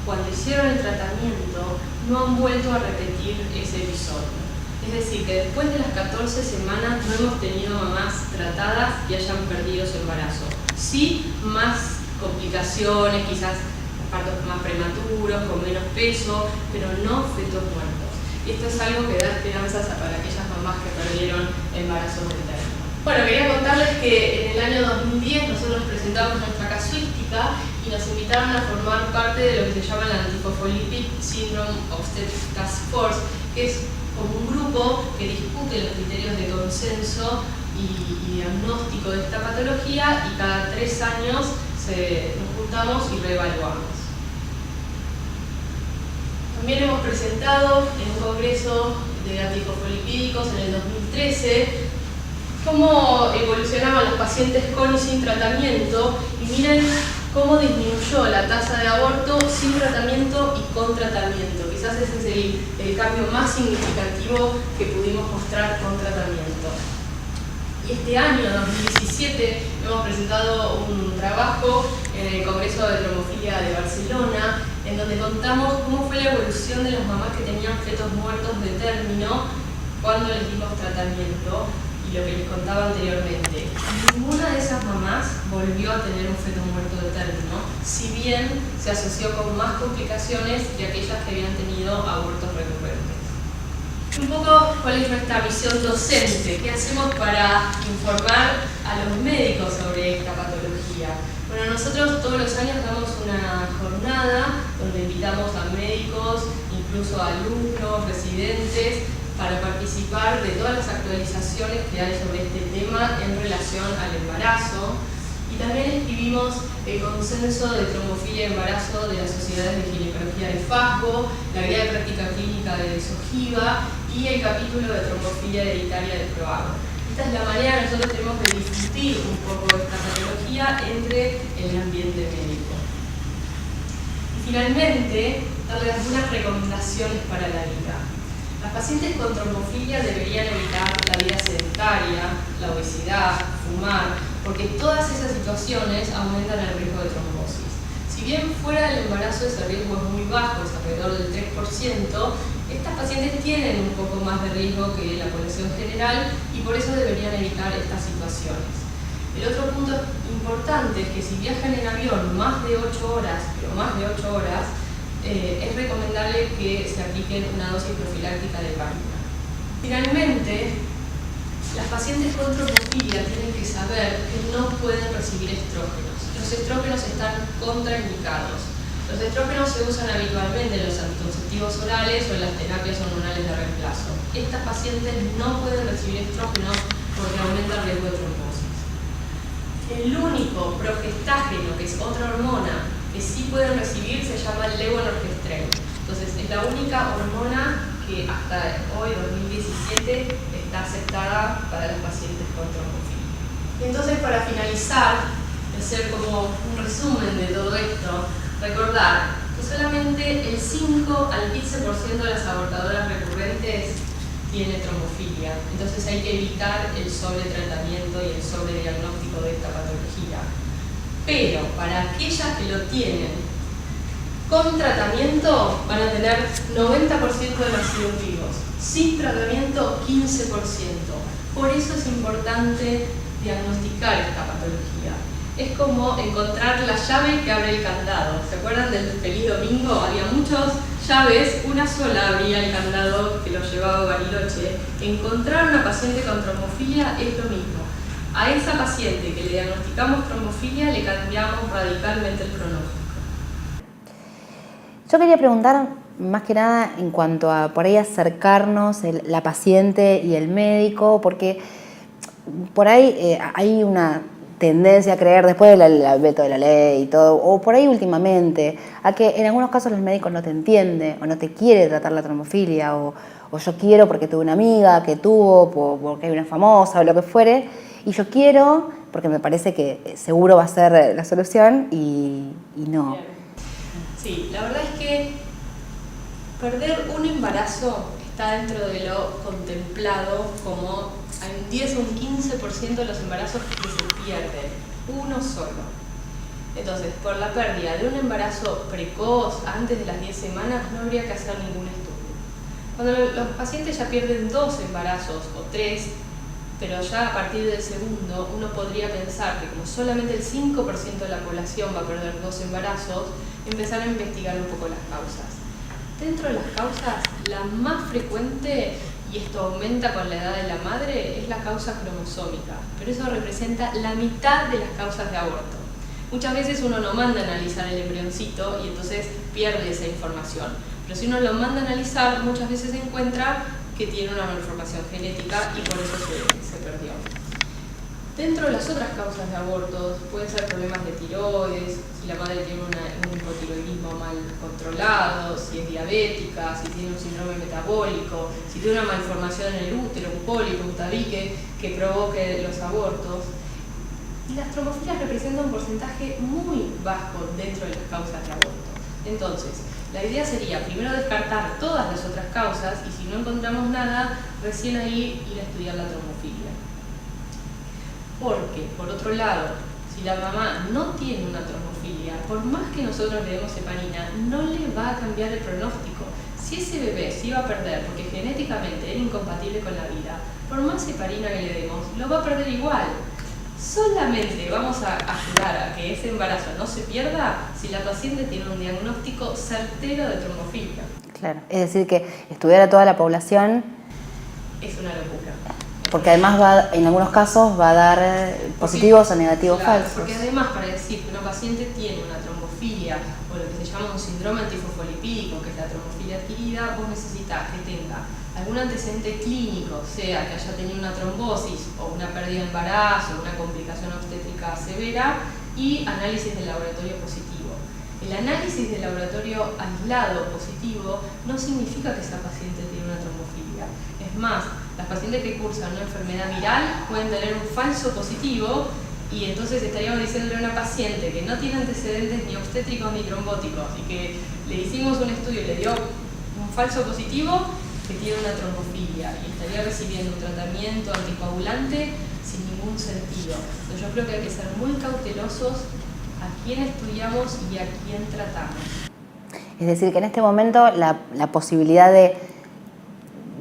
cuando hicieron el tratamiento no han vuelto a repetir ese episodio. Es decir, que después de las 14 semanas no hemos tenido mamás tratadas y hayan perdido su embarazo. Sí, más complicaciones, quizás partos más prematuros, con menos peso, pero no fetos muertos. Y esto es algo que da esperanzas para aquellas mamás que perdieron embarazos de término. Bueno, quería contarles que en el año 2010 nosotros presentamos nuestra casuística y nos invitaron a formar parte de lo que se llama la Antiphospholipid Syndrome Obstetric Task Force, que es como un grupo que discute los criterios de consenso y diagnóstico de esta patología y cada 3 años se nos juntamos y reevaluamos. También hemos presentado en un congreso de antifosfolipídicos en el 2013 cómo evolucionaban los pacientes con y sin tratamiento, y miren cómo disminuyó la tasa de aborto sin tratamiento y con tratamiento. Quizás ese es el cambio más significativo que pudimos mostrar con tratamiento. Y este año, 2017, hemos presentado un trabajo en el Congreso de Tromofilia de Barcelona, en donde contamos cómo fue la evolución de las mamás que tenían fetos muertos de término cuando les dimos tratamiento, y lo que les contaba anteriormente. Ninguna de esas mamás volvió a tener un feto muerto de término, si bien se asoció con más complicaciones que aquellas que habían tenido abortos recurrentes. Un poco cuál es nuestra misión docente, qué hacemos para informar a los médicos sobre esta patología. Bueno, nosotros todos los años damos una jornada donde invitamos a médicos, incluso a alumnos, residentes, para participar de todas las actualizaciones que hay sobre este tema en relación al embarazo. Y también escribimos el consenso de tromofilia y embarazo de las sociedades de ginecología de FASGO, la guía de práctica clínica de SOGIVA y el capítulo de tromofilia hereditaria de PROAGO. Esta es la manera que nosotros tenemos de discutir un poco esta patología entre el ambiente médico. Y finalmente, darle algunas recomendaciones para la vida. Las pacientes con trombofilia deberían evitar la vida sedentaria, la obesidad, fumar, porque todas esas situaciones aumentan el riesgo de trombosis. Si bien fuera del embarazo ese riesgo es muy bajo, es alrededor del 3%, estas pacientes tienen un poco más de riesgo que la población general y por eso deberían evitar estas situaciones. El otro punto importante es que si viajan en avión más de 8 horas, pero más de 8 horas, es recomendable que se apliquen una dosis profiláctica de heparina. Finalmente, las pacientes con trombofilia tienen que saber que no pueden recibir estrógenos. Los estrógenos están contraindicados. Los estrógenos se usan habitualmente en los anticonceptivos orales o en las terapias hormonales de reemplazo. Estas pacientes no pueden recibir estrógenos porque aumenta el riesgo de trombosis. El único progestágeno, que es otra hormona, que sí pueden recibir se llama levonorgestrel. Entonces es la única hormona que hasta hoy, 2017, está aceptada para las pacientes con trombofilia. Y entonces, para finalizar, hacer como un resumen de todo esto, recordar que solamente el 5 al 15% de las abortadoras recurrentes tiene trombofilia. Entonces hay que evitar el sobretratamiento y el sobrediagnóstico de esta patología. Pero para aquellas que lo tienen, con tratamiento van a tener 90% de nacidos vivos, sin tratamiento 15%. Por eso es importante diagnosticar esta patología. Es como encontrar la llave que abre el candado. ¿Se acuerdan del Feliz Domingo? Había muchas llaves, una sola abría el candado que lo llevaba Bariloche. Encontrar una paciente con trombofilia es lo mismo. A esa paciente que le diagnosticamos trombofilia le cambiamos radicalmente el pronóstico. Yo quería preguntar más que nada en cuanto a por ahí acercarnos la paciente y el médico, porque por ahí hay una tendencia a creer, después del veto de la ley y todo, o por ahí últimamente, a que en algunos casos los médicos no te entienden o no te quiere tratar la trombofilia, o yo quiero porque tuve una amiga que tuvo, porque hay una famosa o lo que fuere, y yo quiero porque me parece que seguro va a ser la solución y no. Sí, la verdad es que perder un embarazo está dentro de lo contemplado como hay un 10 o un 15% de los embarazos que se pierden, uno solo. Entonces, por la pérdida de un embarazo precoz antes de las 10 semanas no habría que hacer ningún estudio. Cuando los pacientes ya pierden 2 embarazos o 3, pero ya a partir del segundo uno podría pensar que como solamente el 5% de la población va a perder 2 embarazos, empezar a investigar un poco las causas. Dentro de las causas, la más frecuente, y esto aumenta con la edad de la madre, es la causa cromosómica, pero eso representa la mitad de las causas de aborto. Muchas veces uno no manda a analizar el embrioncito y entonces pierde esa información, pero si uno lo manda a analizar, muchas veces se encuentra que tiene una malformación genética y por eso se perdió. Dentro de las otras causas de abortos pueden ser problemas de tiroides, si la madre tiene un hipotiroidismo mal controlado, si es diabética, si tiene un síndrome metabólico, si tiene una malformación en el útero, un pólipo, un tabique que provoque los abortos. Y las trombofilias representan un porcentaje muy bajo dentro de las causas de aborto. Entonces, la idea sería primero descartar todas las otras causas y si no encontramos nada, recién ahí ir a estudiar la trombofilia. Porque, por otro lado, si la mamá no tiene una trombofilia, por más que nosotros le demos heparina, no le va a cambiar el pronóstico. Si ese bebé se iba a perder porque genéticamente era incompatible con la vida, por más heparina que le demos, lo va a perder igual. Solamente vamos a ayudar a que ese embarazo no se pierda si la paciente tiene un diagnóstico certero de trombofilia. Claro, es decir, que estudiar a toda la población es una locura. Porque además en algunos casos va a dar positivos o negativos falsos. Porque además para decir que una paciente tiene una trombofilia o lo que se llama un síndrome antifosfolipídico, que es la trombofilia adquirida, vos necesitas que tenga algún antecedente clínico, sea que haya tenido una trombosis o una pérdida de embarazo, una complicación obstétrica severa y análisis del laboratorio positivo. El análisis del laboratorio aislado positivo no significa que esa paciente tiene una trombofilia. Es más, las pacientes que cursan una enfermedad viral pueden tener un falso positivo y entonces estaríamos diciéndole a una paciente que no tiene antecedentes ni obstétricos ni trombóticos y que le hicimos un estudio y le dio un falso positivo que tiene una trombofilia y estaría recibiendo un tratamiento anticoagulante sin ningún sentido. Entonces yo creo que hay que ser muy cautelosos a quién estudiamos y a quién tratamos. Es decir, que en este momento la posibilidad de,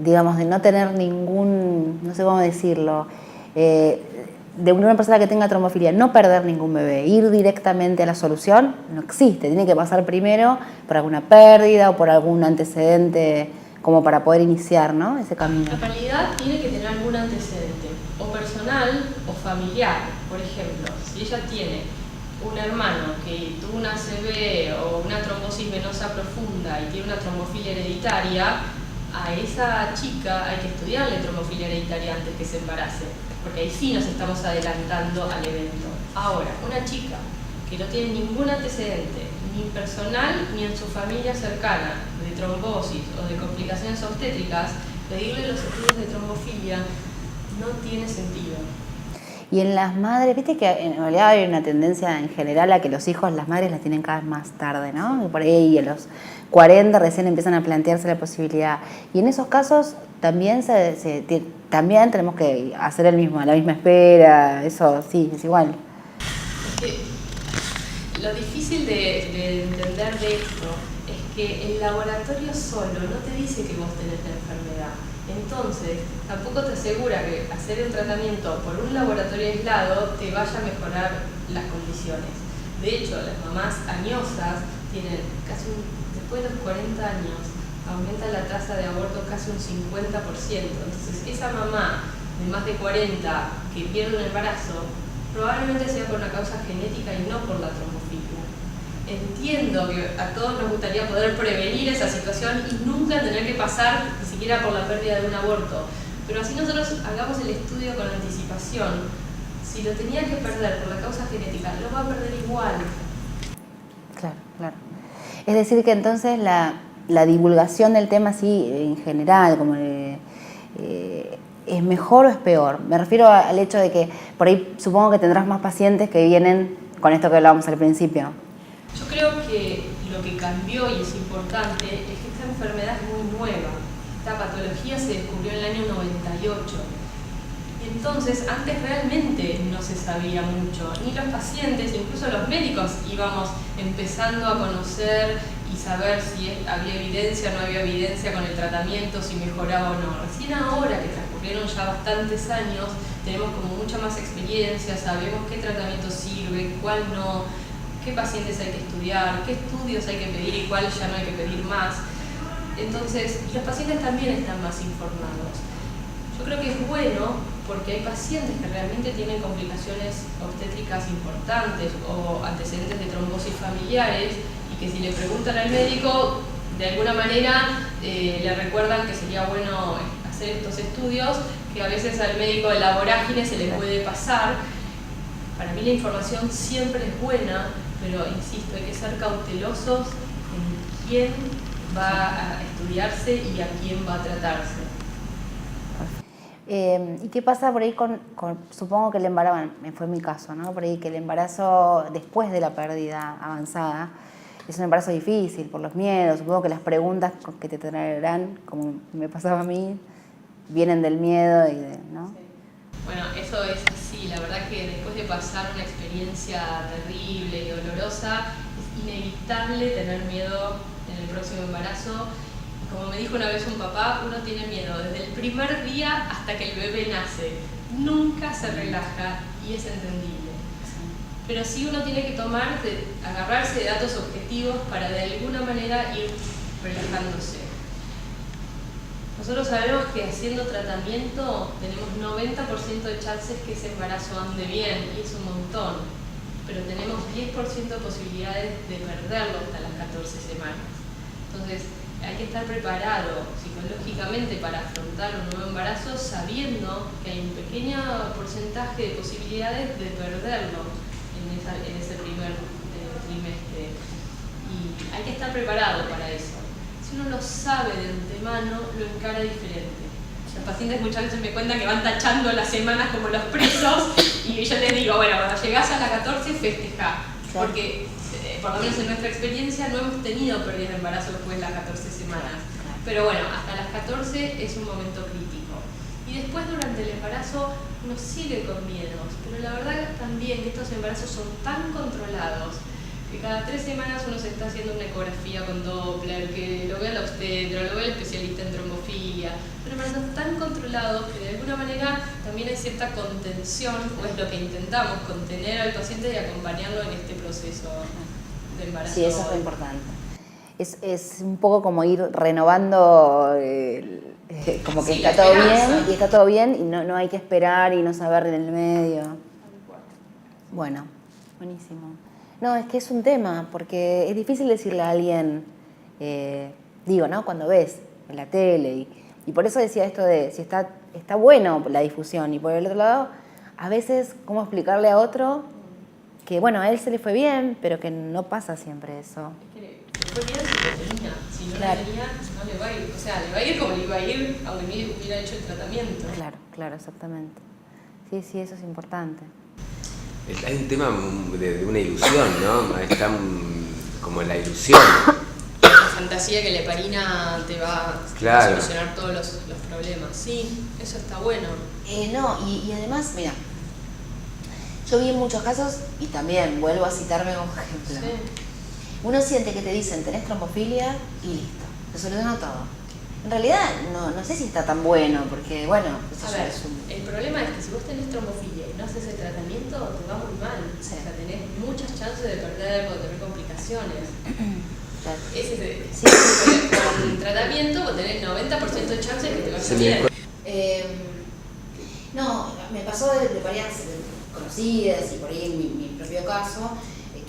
digamos, de no tener ningún, no sé cómo decirlo, de una persona que tenga trombofilia, no perder ningún bebé, ir directamente a la solución, no existe. Tiene que pasar primero por alguna pérdida o por algún antecedente como para poder iniciar, ¿no?, ese camino. La paridad tiene que tener algún antecedente, o personal o familiar. Por ejemplo, si ella tiene un hermano que tuvo una ACV o una trombosis venosa profunda y tiene una trombofilia hereditaria, a esa chica hay que estudiarle trombofilia hereditaria antes que se embarace, porque ahí sí nos estamos adelantando al evento. Ahora, una chica que no tiene ningún antecedente, ni personal ni en su familia cercana, de trombosis o de complicaciones obstétricas, pedirle los estudios de trombofilia no tiene sentido. Y en las madres, viste que en realidad hay una tendencia en general a que los hijos, las madres las tienen cada vez más tarde, ¿no? Y por ahí a los 40 recién empiezan a plantearse la posibilidad. Y en esos casos también también tenemos que hacer la misma espera, eso sí, es igual. Lo difícil de entender de esto es que el laboratorio solo no te dice que vos tenés la enfermedad. Entonces, tampoco te asegura que hacer el tratamiento por un laboratorio aislado te vaya a mejorar las condiciones. De hecho, las mamás añosas tienen después de los 40 años, aumenta la tasa de aborto casi un 50%. Entonces, esa mamá de más de 40 que pierde un embarazo, probablemente sea por una causa genética y no por la trombofilia. Entiendo que a todos nos gustaría poder prevenir esa situación y nunca tener que pasar ni siquiera por la pérdida de un aborto, pero así nosotros hagamos el estudio con anticipación. Si lo tenía que perder por la causa genética, lo va a perder igual. Claro, claro. Es decir que entonces la divulgación del tema así en general, como ¿es mejor o es peor? Me refiero al hecho de que por ahí supongo que tendrás más pacientes que vienen con esto que hablábamos al principio. Yo creo que lo que cambió y es importante es que esta enfermedad es muy nueva. Esta patología se descubrió en el año 98. Entonces, antes realmente no se sabía mucho, ni los pacientes, incluso los médicos íbamos empezando a conocer y saber si había evidencia o no había evidencia con el tratamiento, si mejoraba o no. Recién ahora que transcurrieron ya bastantes años, tenemos como mucha más experiencia, sabemos qué tratamiento sirve, cuál no, qué pacientes hay que estudiar, qué estudios hay que pedir y cuál ya no hay que pedir más. Entonces, los pacientes también están más informados. Yo creo que es bueno porque hay pacientes que realmente tienen complicaciones obstétricas importantes o antecedentes de trombosis familiares y que si le preguntan al médico, de alguna manera le recuerdan que sería bueno hacer estos estudios que a veces al médico de la vorágine se le puede pasar. Para mí la información siempre es buena, pero insisto, hay que ser cautelosos en quién va a estudiarse y a quién va a tratarse. ¿Y qué pasa por ahí supongo que el embarazo, fue mi caso, ¿no? Por ahí que el embarazo después de la pérdida avanzada es un embarazo difícil por los miedos, supongo que las preguntas que te traerán, como me pasaba a mí, vienen del miedo ¿no? Sí. Bueno, eso es así, la verdad que después de pasar una experiencia terrible y dolorosa, es inevitable tener miedo en el próximo embarazo. Como me dijo una vez un papá, uno tiene miedo desde el primer día hasta que el bebé nace. Nunca se relaja y es entendible. Pero sí uno tiene que agarrarse de datos objetivos para de alguna manera ir relajándose. Nosotros sabemos que haciendo tratamiento tenemos 90% de chances que ese embarazo ande bien, y es un montón. Pero tenemos 10% de posibilidades de perderlo hasta las 14 semanas. Entonces, hay que estar preparado psicológicamente para afrontar un nuevo embarazo sabiendo que hay un pequeño porcentaje de posibilidades de perderlo en ese primer trimestre. Y hay que estar preparado para eso. Si uno lo sabe de antemano, lo encara diferente. Los pacientes muchas veces me cuentan que van tachando las semanas como los presos y yo les digo, bueno, cuando llegás a la 14 festejá, porque por lo menos en nuestra experiencia no hemos tenido pérdidas de embarazo después de las 14 semanas. Pero bueno, hasta las 14 es un momento crítico. Y después durante el embarazo uno sigue con miedos, pero la verdad también que estos embarazos son tan controlados que cada 3 semanas uno se está haciendo una ecografía con Doppler, que lo vea el obstetra, lo vea el especialista en trombofilia. Son embarazos tan controlados que de alguna manera también hay cierta contención, o es lo que intentamos, contener al paciente y acompañarlo en este proceso de embarazo. Sí, eso es lo importante. Es un poco como ir renovando, como que sí, está todo bien, y está todo bien, y no hay que esperar y no saber en el medio. Bueno, buenísimo. No, es que es un tema, porque es difícil decirle a alguien, ¿no? Cuando ves en la tele, y por eso decía esto de si está bueno la difusión, y por el otro lado, a veces, ¿cómo explicarle a otro que, bueno, a él se le fue bien, pero que no pasa siempre eso? Es que le fue bien si lo tenía, si no Claro. lo tenía, no le va a ir, o sea, le va a ir como le iba a ir aunque ni hubiera hecho el tratamiento. Claro, exactamente. Sí, eso es importante. Hay un tema de una ilusión, ¿no? Está como la ilusión. La fantasía que la heparina te va a solucionar todos los problemas. Sí, eso está bueno. No, y además, mira, yo vi en muchos casos, y también vuelvo a citarme como ejemplo, Sí. uno siente que te dicen tenés trombofilia y listo, te solucionó todo. En realidad no sé si está tan bueno, porque bueno, A ver, el problema es que si vos tenés trombofilia y no haces el tratamiento, te va muy mal. Sí. O sea, tenés muchas chances de perderlo, de tener complicaciones. Claro. Con tratamiento vos tenés 90% de chances de que te vaya bien. No, me pasó de varias conocidas y por ahí en mi propio caso,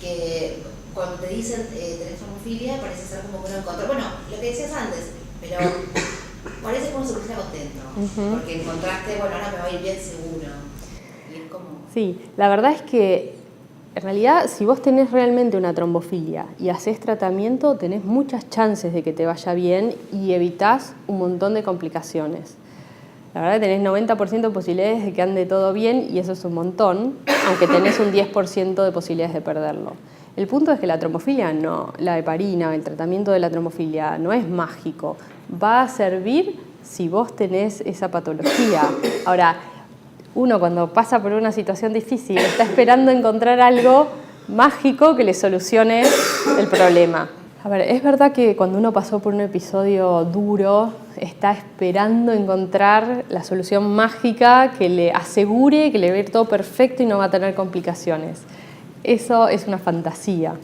que cuando te dicen tenés trombofilia parece ser como que uno encontró, bueno, lo que decías antes, pero parece que uno se está contento, porque encontraste, bueno, ahora me va a ir bien seguro. Y es como... Sí, la verdad es que en realidad si vos tenés realmente una trombofilia y haces tratamiento, tenés muchas chances de que te vaya bien y evitás un montón de complicaciones. La verdad que tenés 90% de posibilidades de que ande todo bien y eso es un montón, aunque tenés un 10% de posibilidades de perderlo. El punto es que la trombofilia no, la heparina, el tratamiento de la trombofilia no es mágico. Va a servir si vos tenés esa patología. Ahora, uno cuando pasa por una situación difícil está esperando encontrar algo mágico que le solucione el problema. A ver, es verdad que cuando uno pasó por un episodio duro, está esperando encontrar la solución mágica que le asegure que le va a ir todo perfecto y no va a tener complicaciones. Eso es una fantasía.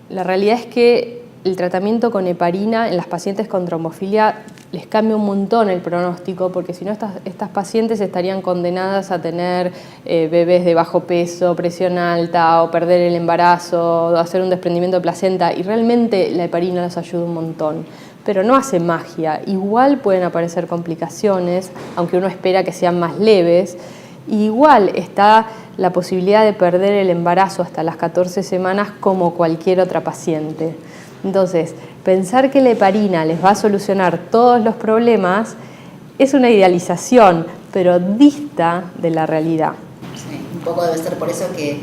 La realidad es que el tratamiento con heparina en las pacientes con trombofilia les cambia un montón el pronóstico, porque si no estas pacientes estarían condenadas a tener bebés de bajo peso, presión alta, o perder el embarazo, o hacer un desprendimiento de placenta, y realmente la heparina los ayuda un montón. pero no hace magia. Igual pueden aparecer complicaciones, aunque uno espera que sean más leves. Igual está la posibilidad de perder el embarazo hasta las 14 semanas como cualquier otra paciente. Entonces, pensar que la heparina les va a solucionar todos los problemas es una idealización, pero dista de la realidad. Sí, un poco debe ser por eso que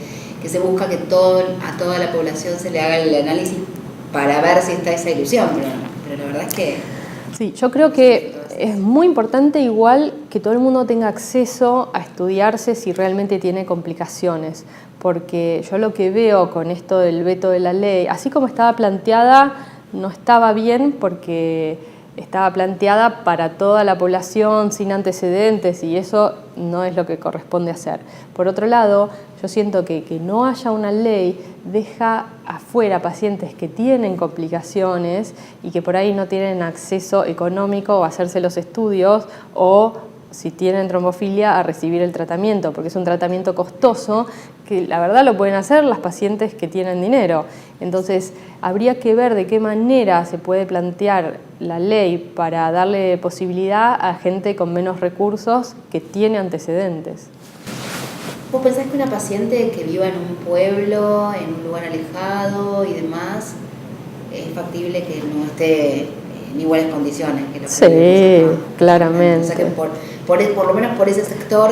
se busca que a toda la población se le haga el análisis para ver si está esa ilusión, pero la verdad es que... Sí, yo creo que es muy importante igual que todo el mundo tenga acceso a estudiarse si realmente tiene complicaciones, porque yo lo que veo con esto del veto de la ley, así como estaba planteada, no estaba bien porque estaba planteada para toda la población sin antecedentes y eso no es lo que corresponde hacer. Por otro lado, yo siento que no haya una ley deja afuera pacientes que tienen complicaciones y que por ahí no tienen acceso económico a hacerse los estudios o si tienen trombofilia a recibir el tratamiento, porque es un tratamiento costoso que la verdad lo pueden hacer las pacientes que tienen dinero. Entonces habría que ver de qué manera se puede plantear la ley para darle posibilidad a gente con menos recursos que tiene antecedentes. ¿Vos pensás que una paciente que viva en un pueblo, en un lugar alejado y demás, es factible que no esté en iguales condiciones que los Sí, claramente. O sea que por lo menos por ese sector...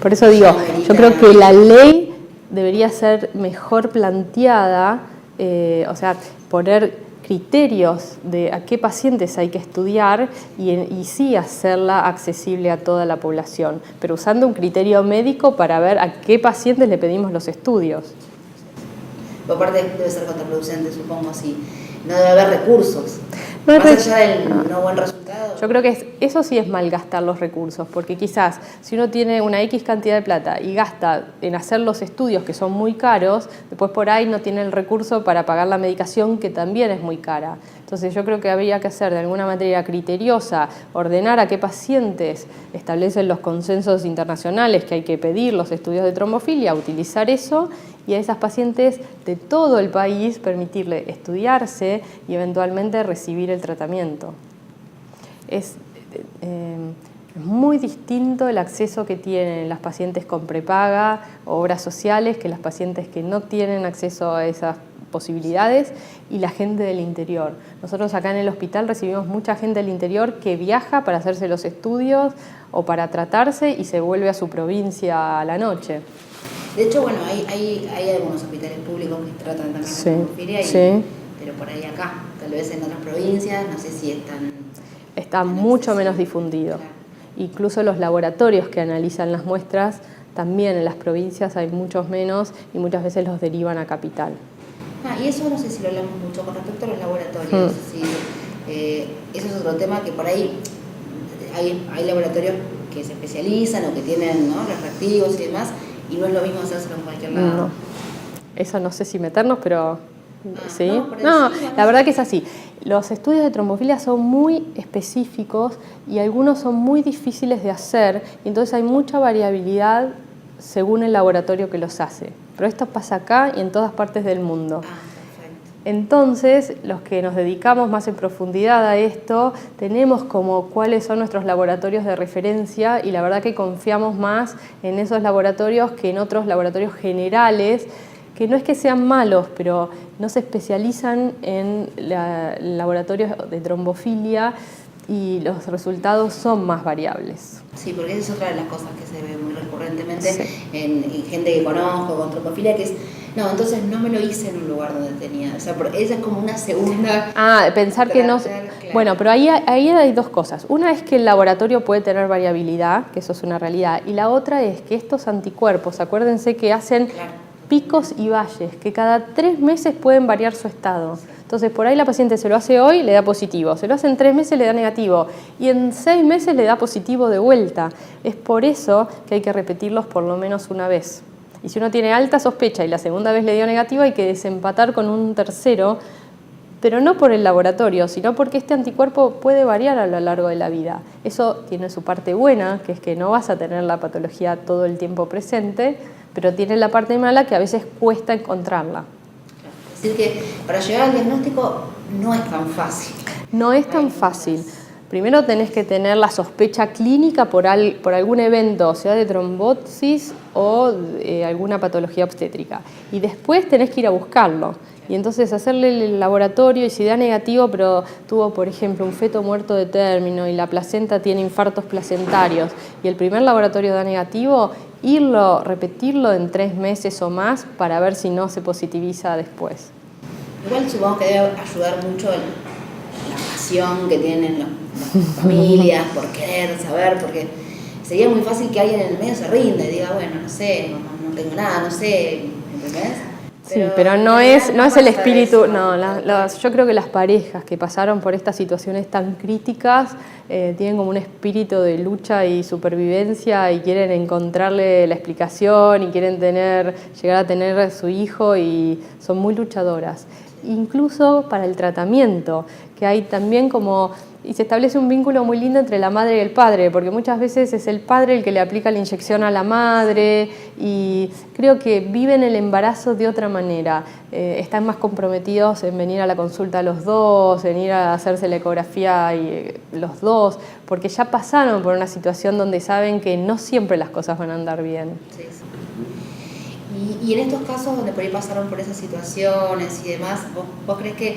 Por eso digo, yo creo que la ley debería ser mejor planteada, o sea, poner criterios de a qué pacientes hay que estudiar y sí hacerla accesible a toda la población, pero usando un criterio médico para ver a qué pacientes le pedimos los estudios. Aparte debe ser contraproducente, supongo, si no debe haber recursos. No hay Más allá del no buen resultado. Yo creo que eso sí es malgastar los recursos, porque quizás si uno tiene una X cantidad de plata y gasta en hacer los estudios que son muy caros, después por ahí no tiene el recurso para pagar la medicación que también es muy cara. Entonces yo creo que habría que hacer de alguna manera criteriosa, ordenar a qué pacientes establecen los consensos internacionales que hay que pedir los estudios de trombofilia, utilizar eso y a esas pacientes de todo el país permitirle estudiarse y eventualmente recibir el tratamiento. Es muy distinto el acceso que tienen las pacientes con prepaga o obras sociales que las pacientes que no tienen acceso a esas posibilidades y la gente del interior. Nosotros acá en el hospital recibimos mucha gente del interior que viaja para hacerse los estudios o para tratarse y se vuelve a su provincia a la noche. De hecho, bueno, hay algunos hospitales públicos que tratan también Sí, la trombofilia, sí. pero por ahí acá, tal vez en otras provincias, no sé si está mucho menos difundido. Claro. Incluso los laboratorios que analizan las muestras, también en las provincias hay muchos menos y muchas veces los derivan a capital. Y eso no sé si lo hablamos mucho con respecto a los laboratorios. Eso es otro tema que por ahí hay laboratorios que se especializan o que tienen, ¿no?, los reactivos y demás, y no es lo mismo hacerlo en cualquier lado. No. Eso no sé si meternos, pero ¿sí? No, la verdad que es así. Los estudios de trombofilia son muy específicos y algunos son muy difíciles de hacer, y entonces hay mucha variabilidad según el laboratorio que los hace. Pero esto pasa acá y en todas partes del mundo. Perfecto. Entonces, los que nos dedicamos más en profundidad a esto, tenemos como cuáles son nuestros laboratorios de referencia y la verdad que confiamos más en esos laboratorios que en otros laboratorios generales, que no es que sean malos, pero no se especializan en laboratorios de trombofilia y los resultados son más variables. Sí, porque esa es otra de las cosas que se ve muy recurrentemente en gente que conozco con trombofilia, que es, no, entonces no me lo hice en un lugar donde tenía, o sea, esa es como una segunda... Pensar que no... Claro. Bueno, pero ahí hay dos cosas. Una es que el laboratorio puede tener variabilidad, que eso es una realidad, y la otra es que estos anticuerpos, acuérdense que hacen picos y valles, que cada 3 meses pueden variar su estado. Entonces, por ahí la paciente se lo hace hoy, le da positivo, se lo hace en 3 meses, le da negativo, y en 6 meses le da positivo de vuelta. Es por eso que hay que repetirlos por lo menos una vez. Y si uno tiene alta sospecha y la segunda vez le dio negativo, hay que desempatar con un tercero, pero no por el laboratorio, sino porque este anticuerpo puede variar a lo largo de la vida. Eso tiene su parte buena, que es que no vas a tener la patología todo el tiempo presente, pero tiene la parte mala que a veces cuesta encontrarla. Es decir, que para llegar al diagnóstico no es tan fácil. No es tan fácil. Primero tenés que tener la sospecha clínica por algún evento, sea de trombosis o alguna patología obstétrica. Y después tenés que ir a buscarlo. Y entonces hacerle el laboratorio y si da negativo, pero tuvo, por ejemplo, un feto muerto de término y la placenta tiene infartos placentarios y el primer laboratorio da negativo, repetirlo en 3 meses o más para ver si no se positiviza después. Igual supongo que debe ayudar mucho la pasión que tienen las familias por querer saber, porque sería muy fácil que alguien en el medio se rinda y diga, bueno, no sé, no tengo nada, no sé, ¿entendés? Sí, pero no es el espíritu, yo creo que las parejas que pasaron por estas situaciones tan críticas tienen como un espíritu de lucha y supervivencia y quieren encontrarle la explicación y quieren llegar a tener a su hijo y son muy luchadoras. Incluso para el tratamiento, que hay también y se establece un vínculo muy lindo entre la madre y el padre, porque muchas veces es el padre el que le aplica la inyección a la madre y creo que viven el embarazo de otra manera. Están más comprometidos en venir a la consulta los dos, en ir a hacerse la ecografía los dos, porque ya pasaron por una situación donde saben que no siempre las cosas van a andar bien. Sí, sí. Y en estos casos donde por ahí pasaron por esas situaciones y demás, ¿vos crees que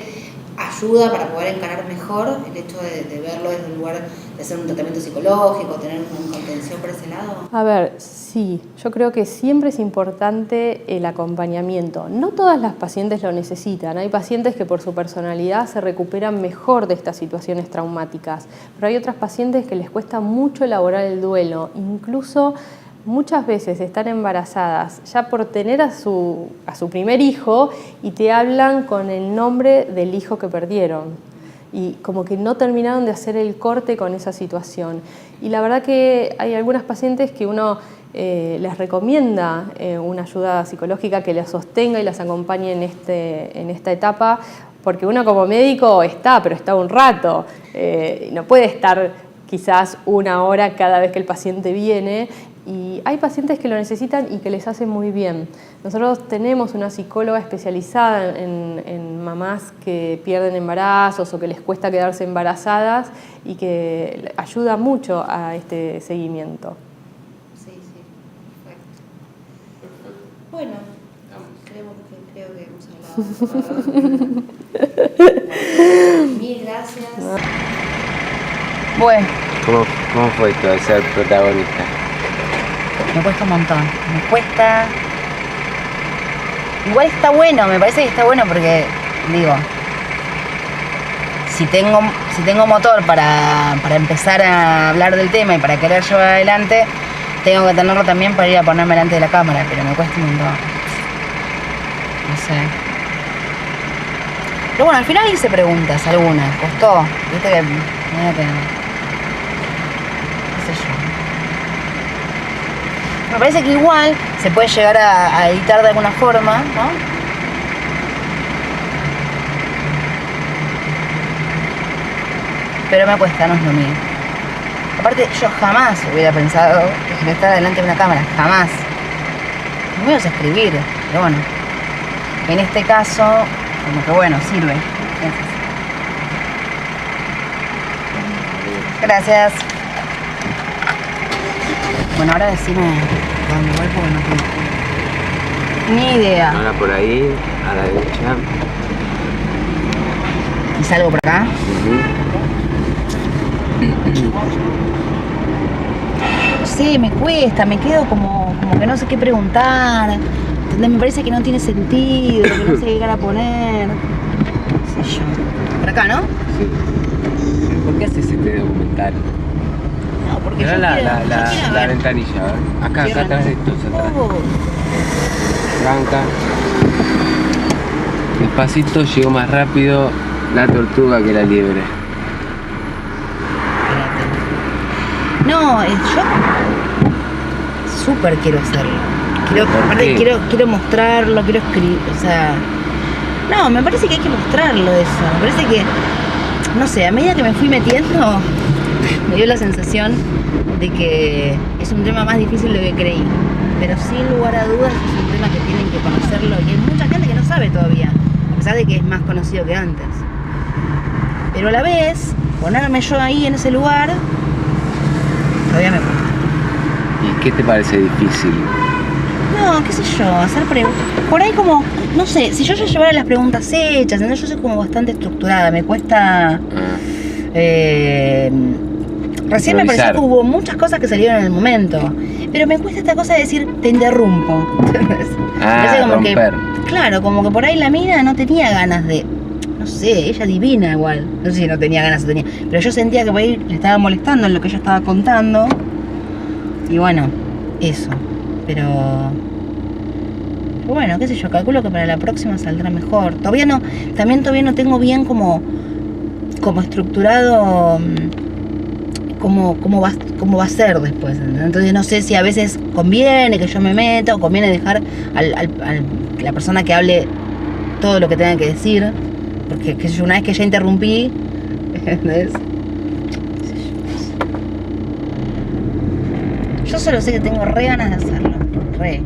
ayuda para poder encarar mejor el hecho de verlo desde un lugar de hacer un tratamiento psicológico, tener una contención por ese lado? A ver, sí, yo creo que siempre es importante el acompañamiento. No todas las pacientes lo necesitan, hay pacientes que por su personalidad se recuperan mejor de estas situaciones traumáticas, pero hay otras pacientes que les cuesta mucho elaborar el duelo, incluso muchas veces están embarazadas ya por tener a su primer hijo y te hablan con el nombre del hijo que perdieron y como que no terminaron de hacer el corte con esa situación. Y la verdad que hay algunas pacientes que uno les recomienda una ayuda psicológica que las sostenga y las acompañe en esta etapa, porque uno como médico pero está un rato, no puede estar quizás 1 hora cada vez que el paciente viene. Y hay pacientes que lo necesitan y que les hace muy bien. Nosotros tenemos una psicóloga especializada en mamás que pierden embarazos o que les cuesta quedarse embarazadas y que ayuda mucho a este seguimiento. Sí, perfecto. Bueno, creo que hemos hablado. Mil gracias. Bueno. ¿Cómo fue esto de ser protagonista? Me cuesta un montón, Igual está bueno, me parece que está bueno porque, digo, si tengo motor para empezar a hablar del tema y para querer llevar adelante, tengo que tenerlo también para ir a ponerme delante de la cámara, pero me cuesta un montón. No sé. Pero bueno, al final hice preguntas, algunas, costó, viste que medio que qué sé yo. Me parece que igual se puede llegar a editar de alguna forma, ¿no? Pero me cuesta, no es lo mío. Aparte, yo jamás hubiera pensado en estar delante de una cámara, jamás. Lo mío es escribir, pero bueno. En este caso, como que bueno, sirve. Gracias. Bueno, ahora decime dónde voy porque no tengo ni idea. Ahora por ahí, a la derecha. ¿Y salgo por acá? No sé, me cuesta, me quedo como que no sé qué preguntar. ¿Entendés? Me parece que no tiene sentido, que no sé qué cara poner. No sé yo. Por acá, ¿no? Sí. ¿Por qué haces este documental? No, porque mirá yo quiero la ver. ventanilla, ¿eh? Acá atrás de estos, atrás. Arranca. Despacito, llegó más rápido la tortuga que la liebre. No, yo súper quiero hacerlo. Quiero mostrarlo, quiero escribir, o sea... No, me parece que hay que mostrarlo eso. Me parece que, no sé, a medida que me fui metiendo, me dio la sensación de que es un tema más difícil de lo que creí. Pero sin lugar a dudas es un tema que tienen que conocerlo y hay mucha gente que no sabe todavía, a pesar de que es más conocido que antes. Pero a la vez, ponerme yo ahí en ese lugar, todavía me cuesta. ¿Y qué te parece difícil? No, qué sé yo, hacer preguntas. Por ahí como, no sé, si yo ya llevara las preguntas hechas, entonces yo soy como bastante estructurada, me cuesta... recién me pareció que hubo muchas cosas que salieron en el momento, pero me cuesta esta cosa de decir, te interrumpo, ¿entendés? Como romper. Claro, como que por ahí la mina no tenía ganas de... No sé, ella divina igual, no sé si no tenía ganas o tenía, pero yo sentía que por ahí le estaba molestando en lo que ella estaba contando. Y bueno, eso, pero bueno, qué sé yo, calculo que para la próxima saldrá mejor. Todavía no tengo bien como estructurado cómo va a ser después. Entonces no sé si a veces conviene que yo me meta o conviene dejar a la persona que hable todo lo que tenga que decir, porque qué sé yo, una vez que ya interrumpí, ¿entendés? Yo solo sé que tengo re ganas de hacerlo, re.